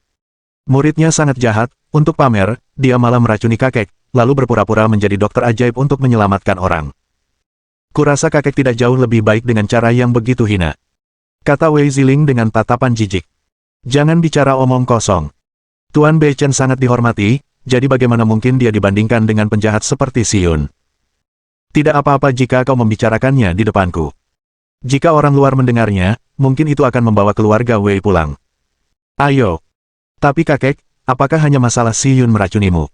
Muridnya sangat jahat, untuk pamer, dia malah meracuni kakek, lalu berpura-pura menjadi dokter ajaib untuk menyelamatkan orang. Kurasa kakek tidak jauh lebih baik dengan cara yang begitu hina. Kata Wei Ziling dengan tatapan jijik. Jangan bicara omong kosong. Tuan Beichen sangat dihormati, jadi bagaimana mungkin dia dibandingkan dengan penjahat seperti Xiun? Tidak apa-apa jika kau membicarakannya di depanku. Jika orang luar mendengarnya, mungkin itu akan membawa keluarga Wei pulang. Ayo. Tapi kakek, apakah hanya masalah Xiun meracunimu?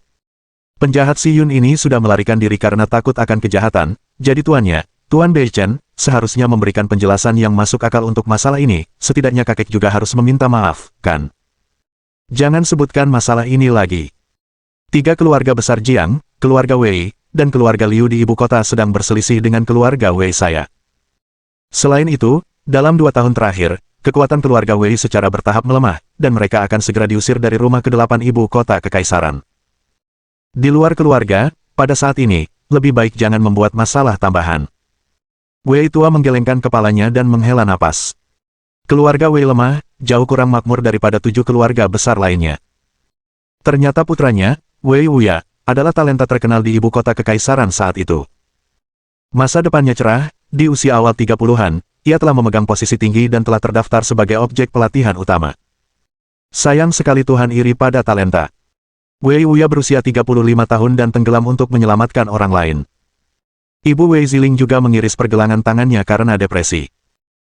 Penjahat Xiun ini sudah melarikan diri karena takut akan kejahatan, jadi tuannya, Tuan Beichen, seharusnya memberikan penjelasan yang masuk akal untuk masalah ini, setidaknya kakek juga harus meminta maaf, kan? Jangan sebutkan masalah ini lagi. 3 keluarga besar Jiang, keluarga Wei, dan keluarga Liu di ibu kota sedang berselisih dengan keluarga Wei saya. Selain itu, dalam 2 tahun terakhir, kekuatan keluarga Wei secara bertahap melemah, dan mereka akan segera diusir dari rumah ke-8 ibu kota kekaisaran. Di luar keluarga, pada saat ini, lebih baik jangan membuat masalah tambahan. Wei tua menggelengkan kepalanya dan menghela napas. Keluarga Wei lemah, jauh kurang makmur daripada 7 keluarga besar lainnya. Ternyata putranya, Wei Wuya, adalah talenta terkenal di ibu kota kekaisaran saat itu. Masa depannya cerah, di usia awal 30-an, ia telah memegang posisi tinggi dan telah terdaftar sebagai objek pelatihan utama. Sayang sekali Tuhan iri pada talenta. Wei Wuya berusia 35 tahun dan tenggelam untuk menyelamatkan orang lain. Ibu Wei Ziling juga mengiris pergelangan tangannya karena depresi.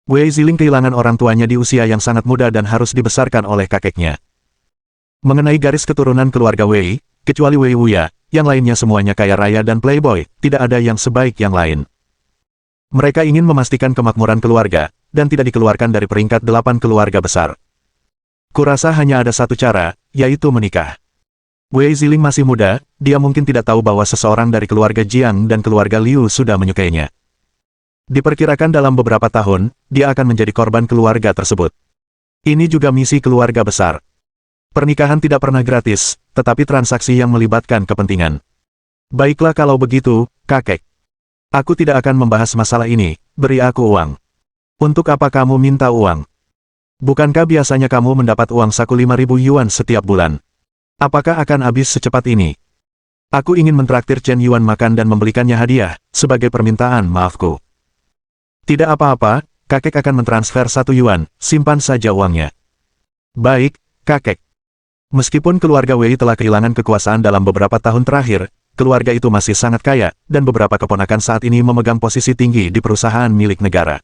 Wei Ziling kehilangan orang tuanya di usia yang sangat muda dan harus dibesarkan oleh kakeknya. Mengenai garis keturunan keluarga Wei, kecuali Wei Wuya, yang lainnya semuanya kaya raya dan playboy, tidak ada yang sebaik yang lain. Mereka ingin memastikan kemakmuran keluarga, dan tidak dikeluarkan dari peringkat 8 keluarga besar. Kurasa hanya ada satu cara, yaitu menikah. Wei Ziling masih muda, dia mungkin tidak tahu bahwa seseorang dari keluarga Jiang dan keluarga Liu sudah menyukainya. Diperkirakan dalam beberapa tahun, dia akan menjadi korban keluarga tersebut. Ini juga misi keluarga besar. Pernikahan tidak pernah gratis, tetapi transaksi yang melibatkan kepentingan. Baiklah kalau begitu, kakek. Aku tidak akan membahas masalah ini, beri aku uang. Untuk apa kamu minta uang? Bukankah biasanya kamu mendapat uang saku 5.000 yuan setiap bulan? Apakah akan habis secepat ini? Aku ingin mentraktir Chen Yuan makan dan membelikannya hadiah, sebagai permintaan maafku. Tidak apa-apa, kakek akan mentransfer 1 yuan, simpan saja uangnya. Baik, kakek. Meskipun keluarga Wei telah kehilangan kekuasaan dalam beberapa tahun terakhir, keluarga itu masih sangat kaya, dan beberapa keponakan saat ini memegang posisi tinggi di perusahaan milik negara.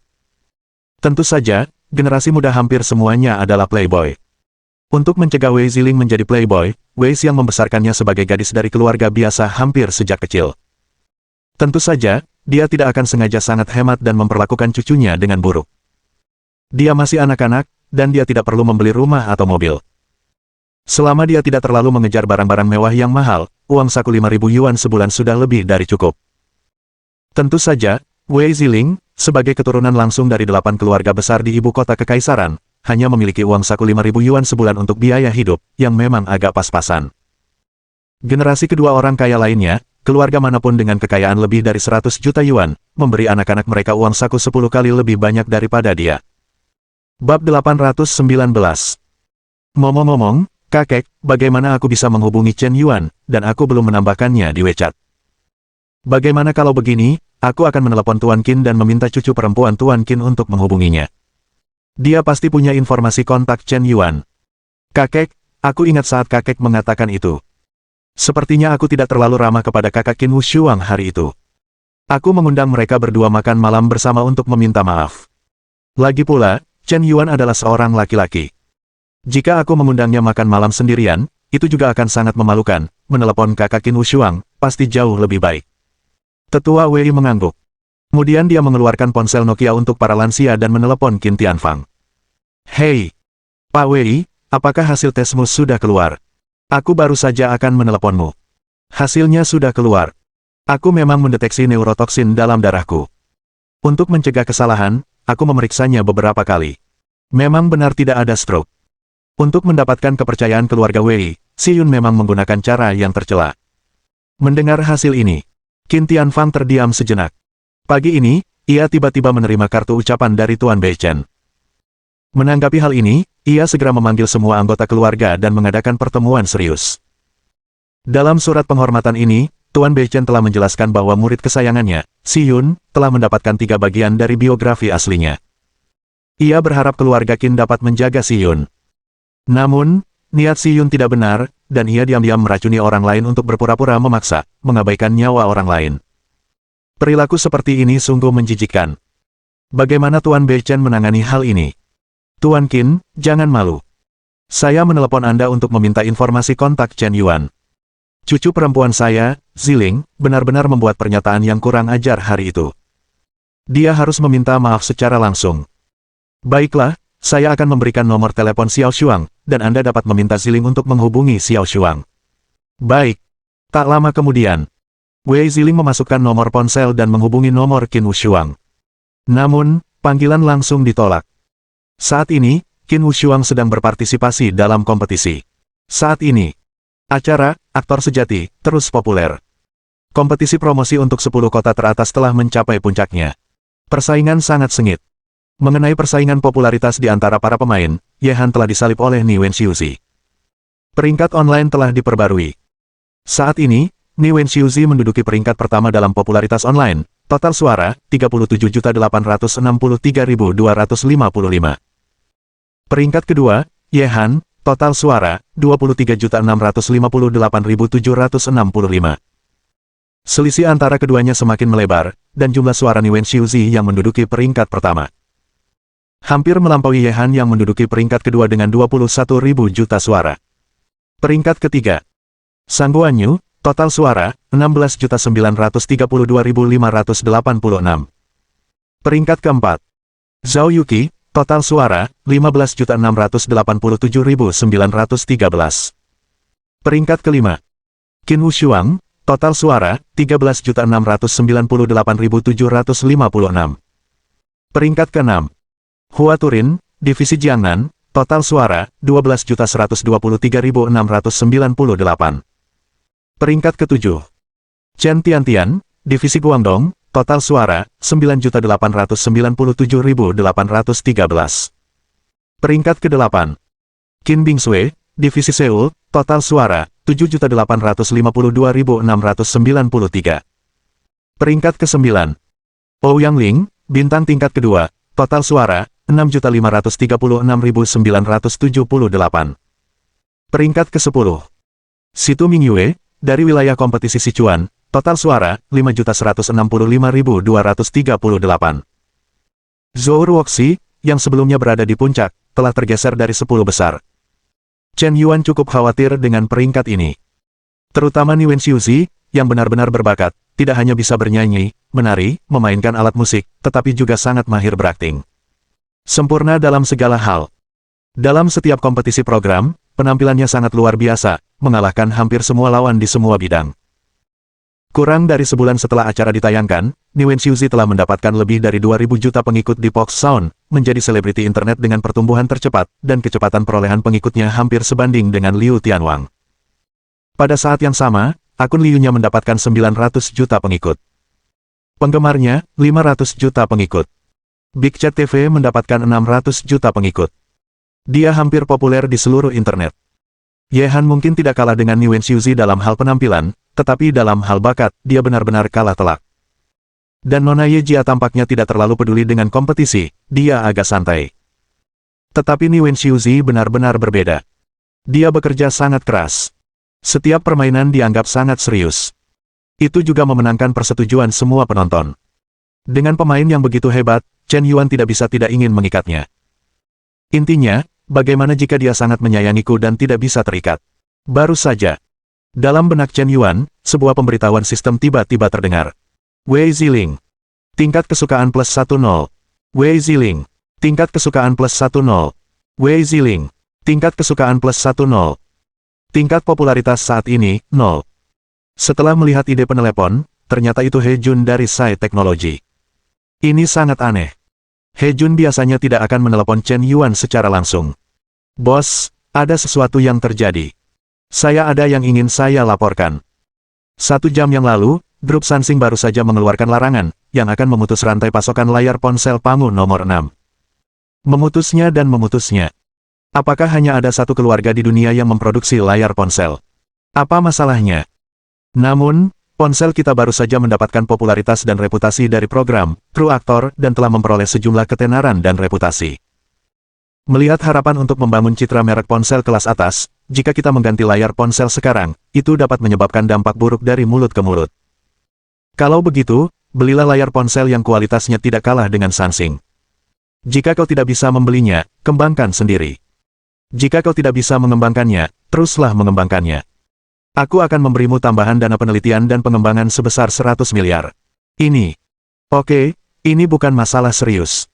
Tentu saja, generasi muda hampir semuanya adalah playboy. Untuk mencegah Wei Ziling menjadi playboy, Wei Xiang membesarkannya sebagai gadis dari keluarga biasa hampir sejak kecil. Tentu saja, dia tidak akan sengaja sangat hemat dan memperlakukan cucunya dengan buruk. Dia masih anak-anak, dan dia tidak perlu membeli rumah atau mobil. Selama dia tidak terlalu mengejar barang-barang mewah yang mahal, uang saku 5.000 yuan sebulan sudah lebih dari cukup. Tentu saja, Wei Ziling, sebagai keturunan langsung dari 8 keluarga besar di ibu kota kekaisaran, hanya memiliki uang saku 5.000 yuan sebulan untuk biaya hidup, yang memang agak pas-pasan. Generasi kedua orang kaya lainnya, keluarga manapun dengan kekayaan lebih dari 100 juta yuan, memberi anak-anak mereka uang saku 10 kali lebih banyak daripada dia. Bab 819. Ngomong-ngomong, kakek, bagaimana aku bisa menghubungi Chen Yuan, dan aku belum menambahkannya di WeChat. Bagaimana kalau begini, aku akan menelepon Tuan Qin dan meminta cucu perempuan Tuan Qin untuk menghubunginya. Dia pasti punya informasi kontak Chen Yuan. Kakek, aku ingat saat kakek mengatakan itu. Sepertinya aku tidak terlalu ramah kepada kakak Qin Wushuang hari itu. Aku mengundang mereka berdua makan malam bersama untuk meminta maaf. Lagi pula, Chen Yuan adalah seorang laki-laki. Jika aku mengundangnya makan malam sendirian, itu juga akan sangat memalukan. Menelepon kakak Qin Wushuang, pasti jauh lebih baik. Tetua Wei mengangguk. Kemudian dia mengeluarkan ponsel Nokia untuk para lansia dan menelepon Qin Tianfang. Hei, Pak Wei, apakah hasil tesmu sudah keluar? Aku baru saja akan meneleponmu. Hasilnya sudah keluar. Aku memang mendeteksi neurotoksin dalam darahku. Untuk mencegah kesalahan, aku memeriksanya beberapa kali. Memang benar tidak ada stroke. Untuk mendapatkan kepercayaan keluarga Wei, Si Yun memang menggunakan cara yang tercela. Mendengar hasil ini, Qin Tianfang terdiam sejenak. Pagi ini, ia tiba-tiba menerima kartu ucapan dari Tuan Beichen. Menanggapi hal ini, ia segera memanggil semua anggota keluarga dan mengadakan pertemuan serius. Dalam surat penghormatan ini, Tuan Beichen telah menjelaskan bahwa murid kesayangannya, Si Yun, telah mendapatkan 3 bagian dari biografi aslinya. Ia berharap keluarga Qin dapat menjaga Si Yun. Namun, niat Si Yun tidak benar, dan ia diam-diam meracuni orang lain untuk berpura-pura memaksa, mengabaikan nyawa orang lain. Perilaku seperti ini sungguh menjijikkan. Bagaimana Tuan Beichen menangani hal ini? Tuan Qin, jangan malu. Saya menelepon Anda untuk meminta informasi kontak Chen Yuan. Cucu perempuan saya, Ziling, benar-benar membuat pernyataan yang kurang ajar hari itu. Dia harus meminta maaf secara langsung. Baiklah, saya akan memberikan nomor telepon Xiao Shuang, dan Anda dapat meminta Ziling untuk menghubungi Xiao Shuang. Baik. Tak lama kemudian, Wei Ziling memasukkan nomor ponsel dan menghubungi nomor Qin Wushuang. Namun, panggilan langsung ditolak. Saat ini, Qin Wushuang sedang berpartisipasi dalam kompetisi. Saat ini, acara Aktor Sejati terus populer. Kompetisi promosi untuk 10 kota teratas telah mencapai puncaknya. Persaingan sangat sengit. Mengenai persaingan popularitas di antara para pemain, Ye Han telah disalip oleh Ni Wenxiuzi. Peringkat online telah diperbarui. Saat ini, Ni Wenxiuzi menduduki peringkat pertama dalam popularitas online, total suara, 37.863.255. Peringkat kedua, Ye Han, total suara, 23.658.765. Selisih antara keduanya semakin melebar, dan jumlah suara Ni Wenxiuzi yang menduduki peringkat pertama hampir melampaui Ye Han yang menduduki peringkat kedua dengan 21.000 juta suara. Peringkat ketiga, Sang Guanyu, total suara, 16.932.586. Peringkat keempat, Zhao Yuqi, total suara, 15.687.913. Peringkat kelima, Qin Wushuang, total suara, 13.698.756. Peringkat keenam, Hua Turin, Divisi Jiangnan, total suara, 12.123.698. Peringkat ketujuh, Chen Tiantian, Divisi Guangdong, total suara, 9.897.813. Peringkat kedelapan, Qin Bingsui, Divisi Seoul, total suara, 7.852.693. Peringkat ke-9, Ouyang Ling, Bintang tingkat kedua, total suara, 6.536.978. Peringkat ke-10, Situ Mingyue, dari wilayah kompetisi Sichuan, total suara, 5.165.238. Zhou Ruoxi, yang sebelumnya berada di puncak, telah tergeser dari 10 besar. Chen Yuan cukup khawatir dengan peringkat ini. Terutama Ni Wenxiuzi, yang benar-benar berbakat, tidak hanya bisa bernyanyi, menari, memainkan alat musik, tetapi juga sangat mahir berakting. Sempurna dalam segala hal. Dalam setiap kompetisi program, penampilannya sangat luar biasa, mengalahkan hampir semua lawan di semua bidang. Kurang dari sebulan setelah acara ditayangkan, Ni Wenxiuzi telah mendapatkan lebih dari 2.000 juta pengikut di Fox Sound, menjadi selebriti internet dengan pertumbuhan tercepat, dan kecepatan perolehan pengikutnya hampir sebanding dengan Liu Tianwang. Pada saat yang sama, akun Liu-nya mendapatkan 900 juta pengikut. Penggemarnya, 500 juta pengikut. Big Chat TV mendapatkan 600 juta pengikut. Dia hampir populer di seluruh internet. Ye Han mungkin tidak kalah dengan Ni Wenxiuzi dalam hal penampilan, tetapi dalam hal bakat, dia benar-benar kalah telak. Dan Nona Ye Jia tampaknya tidak terlalu peduli dengan kompetisi, dia agak santai. Tetapi Ni Wenxiuzi benar-benar berbeda. Dia bekerja sangat keras. Setiap permainan dianggap sangat serius. Itu juga memenangkan persetujuan semua penonton. Dengan pemain yang begitu hebat, Chen Yuan tidak bisa tidak ingin mengikatnya. Intinya, bagaimana jika dia sangat menyayangiku dan tidak bisa terikat? Baru saja. Dalam benak Chen Yuan, sebuah pemberitahuan sistem tiba-tiba terdengar. Wei Ziling. Tingkat kesukaan plus 10. Wei Ziling. Tingkat kesukaan plus 10. Wei Ziling. Tingkat kesukaan plus 10. Tingkat popularitas saat ini, 0. Setelah melihat ide penelepon, ternyata itu He Jun dari Sai Teknologi. Ini sangat aneh. He Jun biasanya tidak akan menelepon Chen Yuan secara langsung. Bos, ada sesuatu yang terjadi. Saya ada yang ingin saya laporkan. 1 jam yang lalu, Grup Sansing baru saja mengeluarkan larangan, yang akan memutus rantai pasokan layar ponsel Pangu nomor 6. Memutusnya dan memutusnya. Apakah hanya ada satu keluarga di dunia yang memproduksi layar ponsel? Apa masalahnya? Namun, ponsel kita baru saja mendapatkan popularitas dan reputasi dari program, kru aktor, dan telah memperoleh sejumlah ketenaran dan reputasi. Melihat harapan untuk membangun citra merek ponsel kelas atas, jika kita mengganti layar ponsel sekarang, itu dapat menyebabkan dampak buruk dari mulut ke mulut. Kalau begitu, belilah layar ponsel yang kualitasnya tidak kalah dengan Sansing. Jika kau tidak bisa membelinya, kembangkan sendiri. Jika kau tidak bisa mengembangkannya, teruslah mengembangkannya. Aku akan memberimu tambahan dana penelitian dan pengembangan sebesar 100 miliar. Oke, ini bukan masalah serius.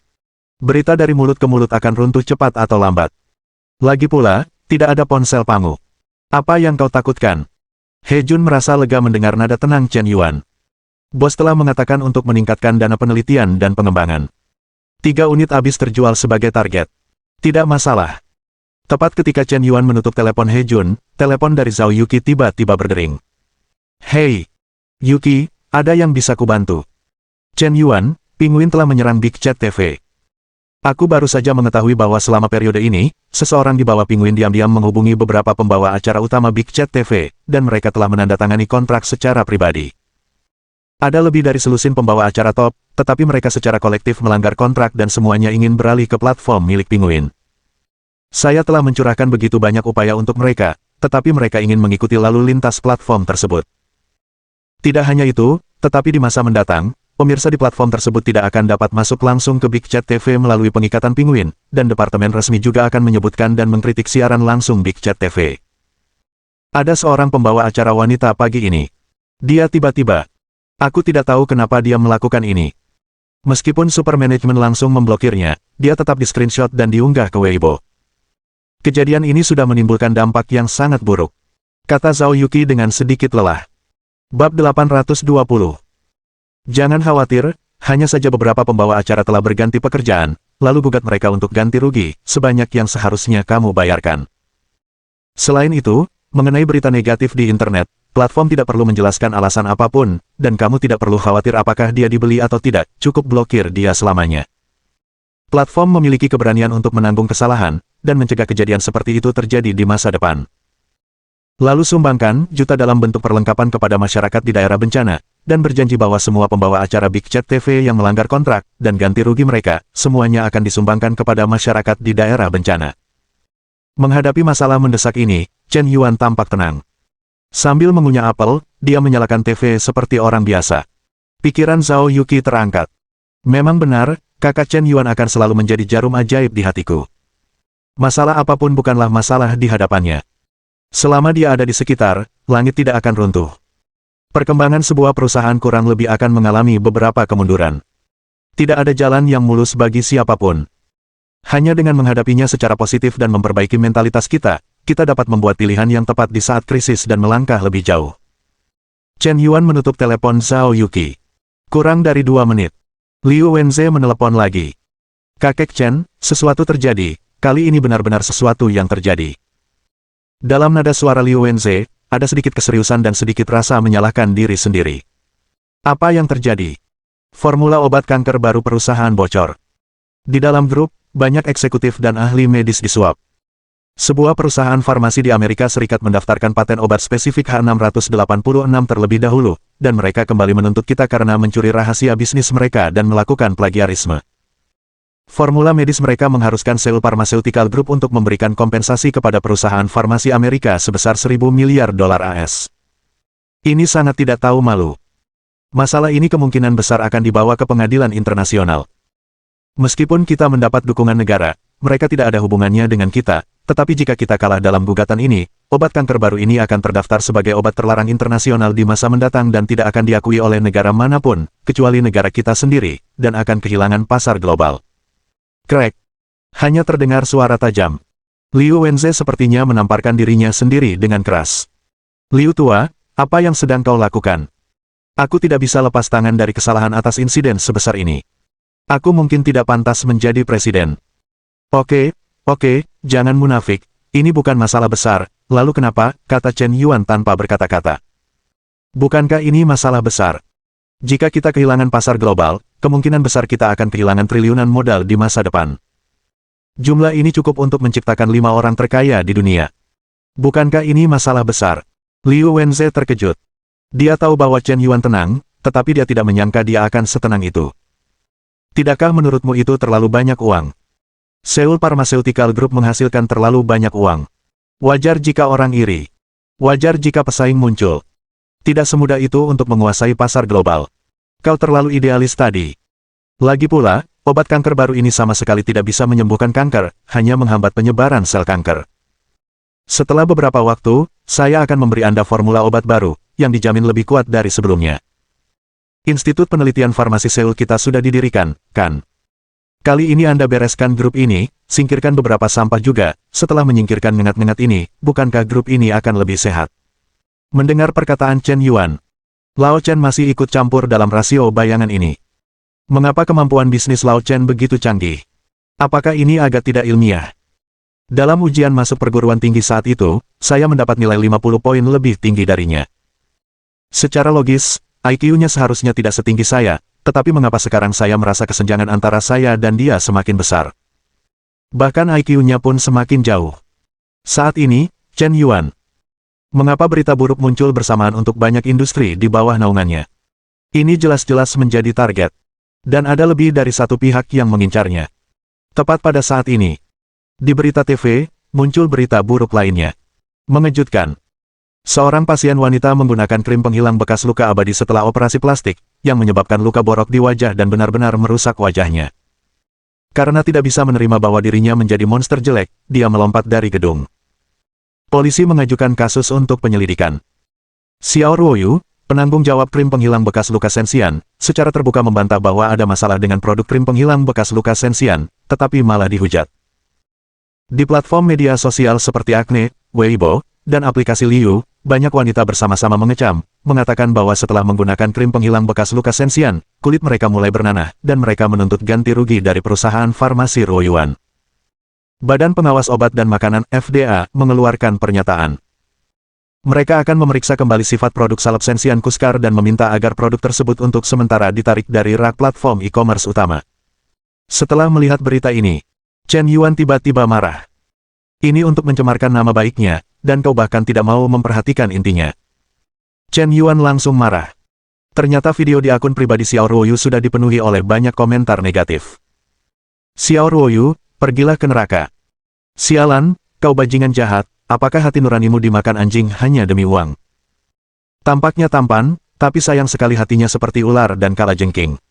Berita dari mulut ke mulut akan runtuh cepat atau lambat. Lagi pula, tidak ada ponsel Pangu. Apa yang kau takutkan? He Jun merasa lega mendengar nada tenang Chen Yuan. Bos telah mengatakan untuk meningkatkan dana penelitian dan pengembangan. 3 unit habis terjual sebagai target. Tidak masalah. Tepat ketika Chen Yuan menutup telepon He Jun, telepon dari Zhao Yuki tiba-tiba berdering. Hei, Yuki, ada yang bisa kubantu? Chen Yuan, Penguin telah menyerang Big Chat TV. Aku baru saja mengetahui bahwa selama periode ini, seseorang di bawah Penguin diam-diam menghubungi beberapa pembawa acara utama Big Chat TV, dan mereka telah menandatangani kontrak secara pribadi. Ada lebih dari selusin pembawa acara top, tetapi mereka secara kolektif melanggar kontrak dan semuanya ingin beralih ke platform milik Penguin. Saya telah mencurahkan begitu banyak upaya untuk mereka, tetapi mereka ingin mengikuti lalu lintas platform tersebut. Tidak hanya itu, tetapi di masa mendatang, pemirsa di platform tersebut tidak akan dapat masuk langsung ke Big Chat TV melalui pengikatan Penguin, dan departemen resmi juga akan menyebutkan dan mengkritik siaran langsung Big Chat TV. Ada seorang pembawa acara wanita pagi ini. Dia tiba-tiba. Aku tidak tahu kenapa dia melakukan ini. Meskipun super manajemen langsung memblokirnya, dia tetap di-screenshot dan diunggah ke Weibo. Kejadian ini sudah menimbulkan dampak yang sangat buruk, kata Zhao Yuki dengan sedikit lelah. Bab 820. Jangan khawatir, hanya saja beberapa pembawa acara telah berganti pekerjaan, lalu gugat mereka untuk ganti rugi, sebanyak yang seharusnya kamu bayarkan. Selain itu, mengenai berita negatif di internet, platform tidak perlu menjelaskan alasan apapun, dan kamu tidak perlu khawatir apakah dia dibeli atau tidak, cukup blokir dia selamanya. Platform memiliki keberanian untuk menanggung kesalahan, dan mencegah kejadian seperti itu terjadi di masa depan. Lalu sumbangkan juta dalam bentuk perlengkapan kepada masyarakat di daerah bencana, dan berjanji bahwa semua pembawa acara Big Chat TV yang melanggar kontrak, dan ganti rugi mereka, semuanya akan disumbangkan kepada masyarakat di daerah bencana. Menghadapi masalah mendesak ini, Chen Yuan tampak tenang. Sambil mengunyah apel, dia menyalakan TV seperti orang biasa. Pikiran Zhao Yuki terangkat. Memang benar, kakak Chen Yuan akan selalu menjadi jarum ajaib di hatiku. Masalah apapun bukanlah masalah di hadapannya. Selama dia ada di sekitar, langit tidak akan runtuh. Perkembangan sebuah perusahaan kurang lebih akan mengalami beberapa kemunduran. Tidak ada jalan yang mulus bagi siapapun. Hanya dengan menghadapinya secara positif dan memperbaiki mentalitas kita, kita dapat membuat pilihan yang tepat di saat krisis dan melangkah lebih jauh. Chen Yuan menutup telepon Zhao Yuki. Kurang dari 2 menit. Liu Wenze menelepon lagi. Kakek Chen, sesuatu terjadi, kali ini benar-benar sesuatu yang terjadi. Dalam nada suara Liu Wenze, ada sedikit keseriusan dan sedikit rasa menyalahkan diri sendiri. Apa yang terjadi? Formula obat kanker baru perusahaan bocor. Di dalam grup, banyak eksekutif dan ahli medis disuap. Sebuah perusahaan farmasi di Amerika Serikat mendaftarkan paten obat spesifik H686 terlebih dahulu, dan mereka kembali menuntut kita karena mencuri rahasia bisnis mereka dan melakukan plagiarisme. Formula medis mereka mengharuskan Seoul Pharmaceutical Group untuk memberikan kompensasi kepada perusahaan farmasi Amerika sebesar 1.000 miliar dolar AS. Ini sangat tidak tahu malu. Masalah ini kemungkinan besar akan dibawa ke pengadilan internasional. Meskipun kita mendapat dukungan negara, mereka tidak ada hubungannya dengan kita, tetapi jika kita kalah dalam gugatan ini, obat kanker baru ini akan terdaftar sebagai obat terlarang internasional di masa mendatang dan tidak akan diakui oleh negara manapun, kecuali negara kita sendiri, dan akan kehilangan pasar global. Krek. Hanya terdengar suara tajam. Liu Wenze sepertinya menamparkan dirinya sendiri dengan keras. Liu tua, apa yang sedang kau lakukan? Aku tidak bisa lepas tangan dari kesalahan atas insiden sebesar ini. Aku mungkin tidak pantas menjadi presiden. Oke, jangan munafik, ini bukan masalah besar, lalu kenapa, kata Chen Yuan tanpa berkata-kata. Bukankah ini masalah besar? Jika kita kehilangan pasar global, kemungkinan besar kita akan kehilangan triliunan modal di masa depan. Jumlah ini cukup untuk menciptakan 5 orang terkaya di dunia. Bukankah ini masalah besar? Liu Wenze terkejut. Dia tahu bahwa Chen Yuan tenang, tetapi dia tidak menyangka dia akan setenang itu. Tidakkah menurutmu itu terlalu banyak uang? Seoul Pharmaceutical Group menghasilkan terlalu banyak uang. Wajar jika orang iri. Wajar jika pesaing muncul. Tidak semudah itu untuk menguasai pasar global. Kau terlalu idealis tadi. Lagi pula, obat kanker baru ini sama sekali tidak bisa menyembuhkan kanker, hanya menghambat penyebaran sel kanker. Setelah beberapa waktu, saya akan memberi Anda formula obat baru, yang dijamin lebih kuat dari sebelumnya. Institut Penelitian Farmasi Seoul kita sudah didirikan, kan? Kali ini Anda bereskan grup ini, singkirkan beberapa sampah juga, setelah menyingkirkan ngengat-ngengat ini, bukankah grup ini akan lebih sehat? Mendengar perkataan Chen Yuan, Lao Chen masih ikut campur dalam rasio bayangan ini. Mengapa kemampuan bisnis Lao Chen begitu canggih? Apakah ini agak tidak ilmiah? Dalam ujian masuk perguruan tinggi saat itu, saya mendapat nilai 50 poin lebih tinggi darinya. Secara logis, IQ-nya seharusnya tidak setinggi saya, tetapi mengapa sekarang saya merasa kesenjangan antara saya dan dia semakin besar? Bahkan IQ-nya pun semakin jauh. Saat ini, Chen Yuan. Mengapa berita buruk muncul bersamaan untuk banyak industri di bawah naungannya? Ini jelas-jelas menjadi target. Dan ada lebih dari satu pihak yang mengincarnya. Tepat pada saat ini, di berita TV, muncul berita buruk lainnya. Mengejutkan. Seorang pasien wanita menggunakan krim penghilang bekas luka abadi setelah operasi plastik, yang menyebabkan luka borok di wajah dan benar-benar merusak wajahnya. Karena tidak bisa menerima bahwa dirinya menjadi monster jelek, dia melompat dari gedung. Polisi mengajukan kasus untuk penyelidikan. Xiao Ruoyu, penanggung jawab krim penghilang bekas luka Sensian, secara terbuka membantah bahwa ada masalah dengan produk krim penghilang bekas luka Sensian, tetapi malah dihujat. Di platform media sosial seperti Acne, Weibo, dan aplikasi Liu, banyak wanita bersama-sama mengecam, mengatakan bahwa setelah menggunakan krim penghilang bekas luka Sensian, kulit mereka mulai bernanah, dan mereka menuntut ganti rugi dari perusahaan farmasi Ruoyuan. Badan Pengawas Obat dan Makanan FDA mengeluarkan pernyataan. Mereka akan memeriksa kembali sifat produk salep Sensian Kuskar dan meminta agar produk tersebut untuk sementara ditarik dari rak platform e-commerce utama. Setelah melihat berita ini, Chen Yuan tiba-tiba marah. Ini untuk mencemarkan nama baiknya, dan kau bahkan tidak mau memperhatikan intinya. Chen Yuan langsung marah. Ternyata video di akun pribadi Xiao Ruoyu sudah dipenuhi oleh banyak komentar negatif. Xiao Ruoyu, pergilah ke neraka. Sialan, kau bajingan jahat, apakah hati nuranimu dimakan anjing hanya demi uang? Tampaknya tampan, tapi sayang sekali hatinya seperti ular dan kalajengking.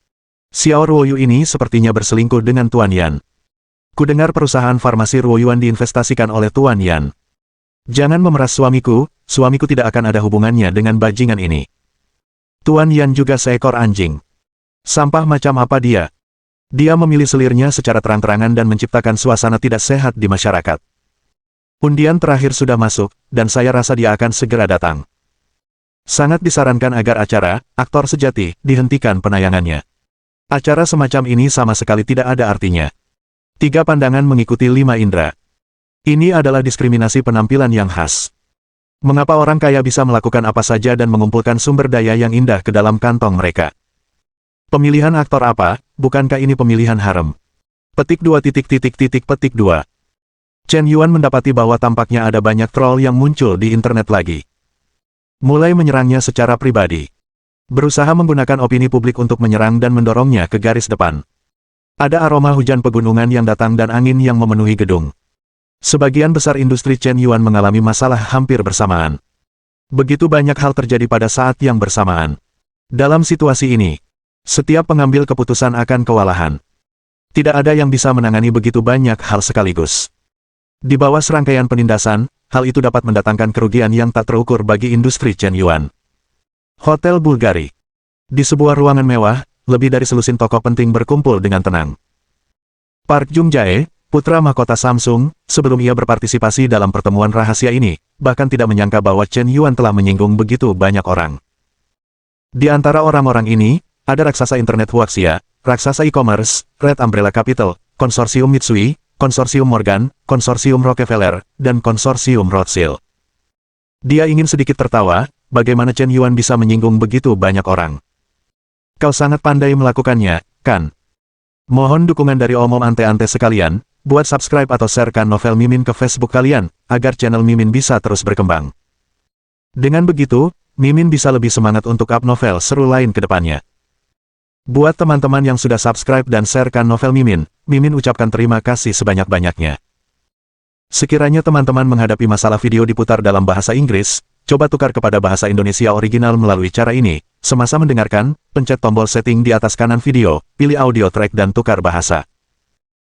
Xiao Ruoyu ini sepertinya berselingkuh dengan Tuan Yan. Kudengar perusahaan farmasi Ruoyuan diinvestasikan oleh Tuan Yan. Jangan memeras suamiku tidak akan ada hubungannya dengan bajingan ini. Tuan Yan juga seekor anjing. Sampah macam apa dia? Dia memilih selirnya secara terang-terangan dan menciptakan suasana tidak sehat di masyarakat. Undian terakhir sudah masuk, dan saya rasa dia akan segera datang. Sangat disarankan agar acara, aktor sejati, dihentikan penayangannya. Acara semacam ini sama sekali tidak ada artinya. 3 pandangan mengikuti 5 indera. Ini adalah diskriminasi penampilan yang khas. Mengapa orang kaya bisa melakukan apa saja dan mengumpulkan sumber daya yang indah ke dalam kantong mereka? Pemilihan aktor apa, bukankah ini pemilihan harem? Petik 2 petik 2. Chen Yuan mendapati bahwa tampaknya ada banyak troll yang muncul di internet lagi. Mulai menyerangnya secara pribadi. Berusaha menggunakan opini publik untuk menyerang dan mendorongnya ke garis depan. Ada aroma hujan pegunungan yang datang dan angin yang memenuhi gedung. Sebagian besar industri Chen Yuan mengalami masalah hampir bersamaan. Begitu banyak hal terjadi pada saat yang bersamaan. Dalam situasi ini, setiap pengambil keputusan akan kewalahan. Tidak ada yang bisa menangani begitu banyak hal sekaligus. Di bawah serangkaian penindasan, hal itu dapat mendatangkan kerugian yang tak terukur bagi industri Chen Yuan. Hotel Bulgari. Di sebuah ruangan mewah, lebih dari selusin tokoh penting berkumpul dengan tenang. Park Jung-jae, putra mahkota Samsung, sebelum ia berpartisipasi dalam pertemuan rahasia ini, bahkan tidak menyangka bahwa Chen Yuan telah menyinggung begitu banyak orang. Di antara orang-orang ini, ada raksasa internet Huaxia, raksasa e-commerce, Red Umbrella Capital, konsorsium Mitsui, konsorsium Morgan, konsorsium Rockefeller, dan konsorsium Rothschild. Dia ingin sedikit tertawa, bagaimana Chen Yuan bisa menyinggung begitu banyak orang. Kau sangat pandai melakukannya, kan? Mohon dukungan dari omom ante-ante sekalian, buat subscribe atau sharekan novel Mimin ke Facebook kalian, agar channel Mimin bisa terus berkembang. Dengan begitu, Mimin bisa lebih semangat untuk up novel seru lain ke depannya. Buat teman-teman yang sudah subscribe dan sharekan novel Mimin, Mimin ucapkan terima kasih sebanyak-banyaknya. Sekiranya teman-teman menghadapi masalah video diputar dalam bahasa Inggris, coba tukar kepada bahasa Indonesia original melalui cara ini. Semasa mendengarkan, pencet tombol setting di atas kanan video, pilih audio track dan tukar bahasa.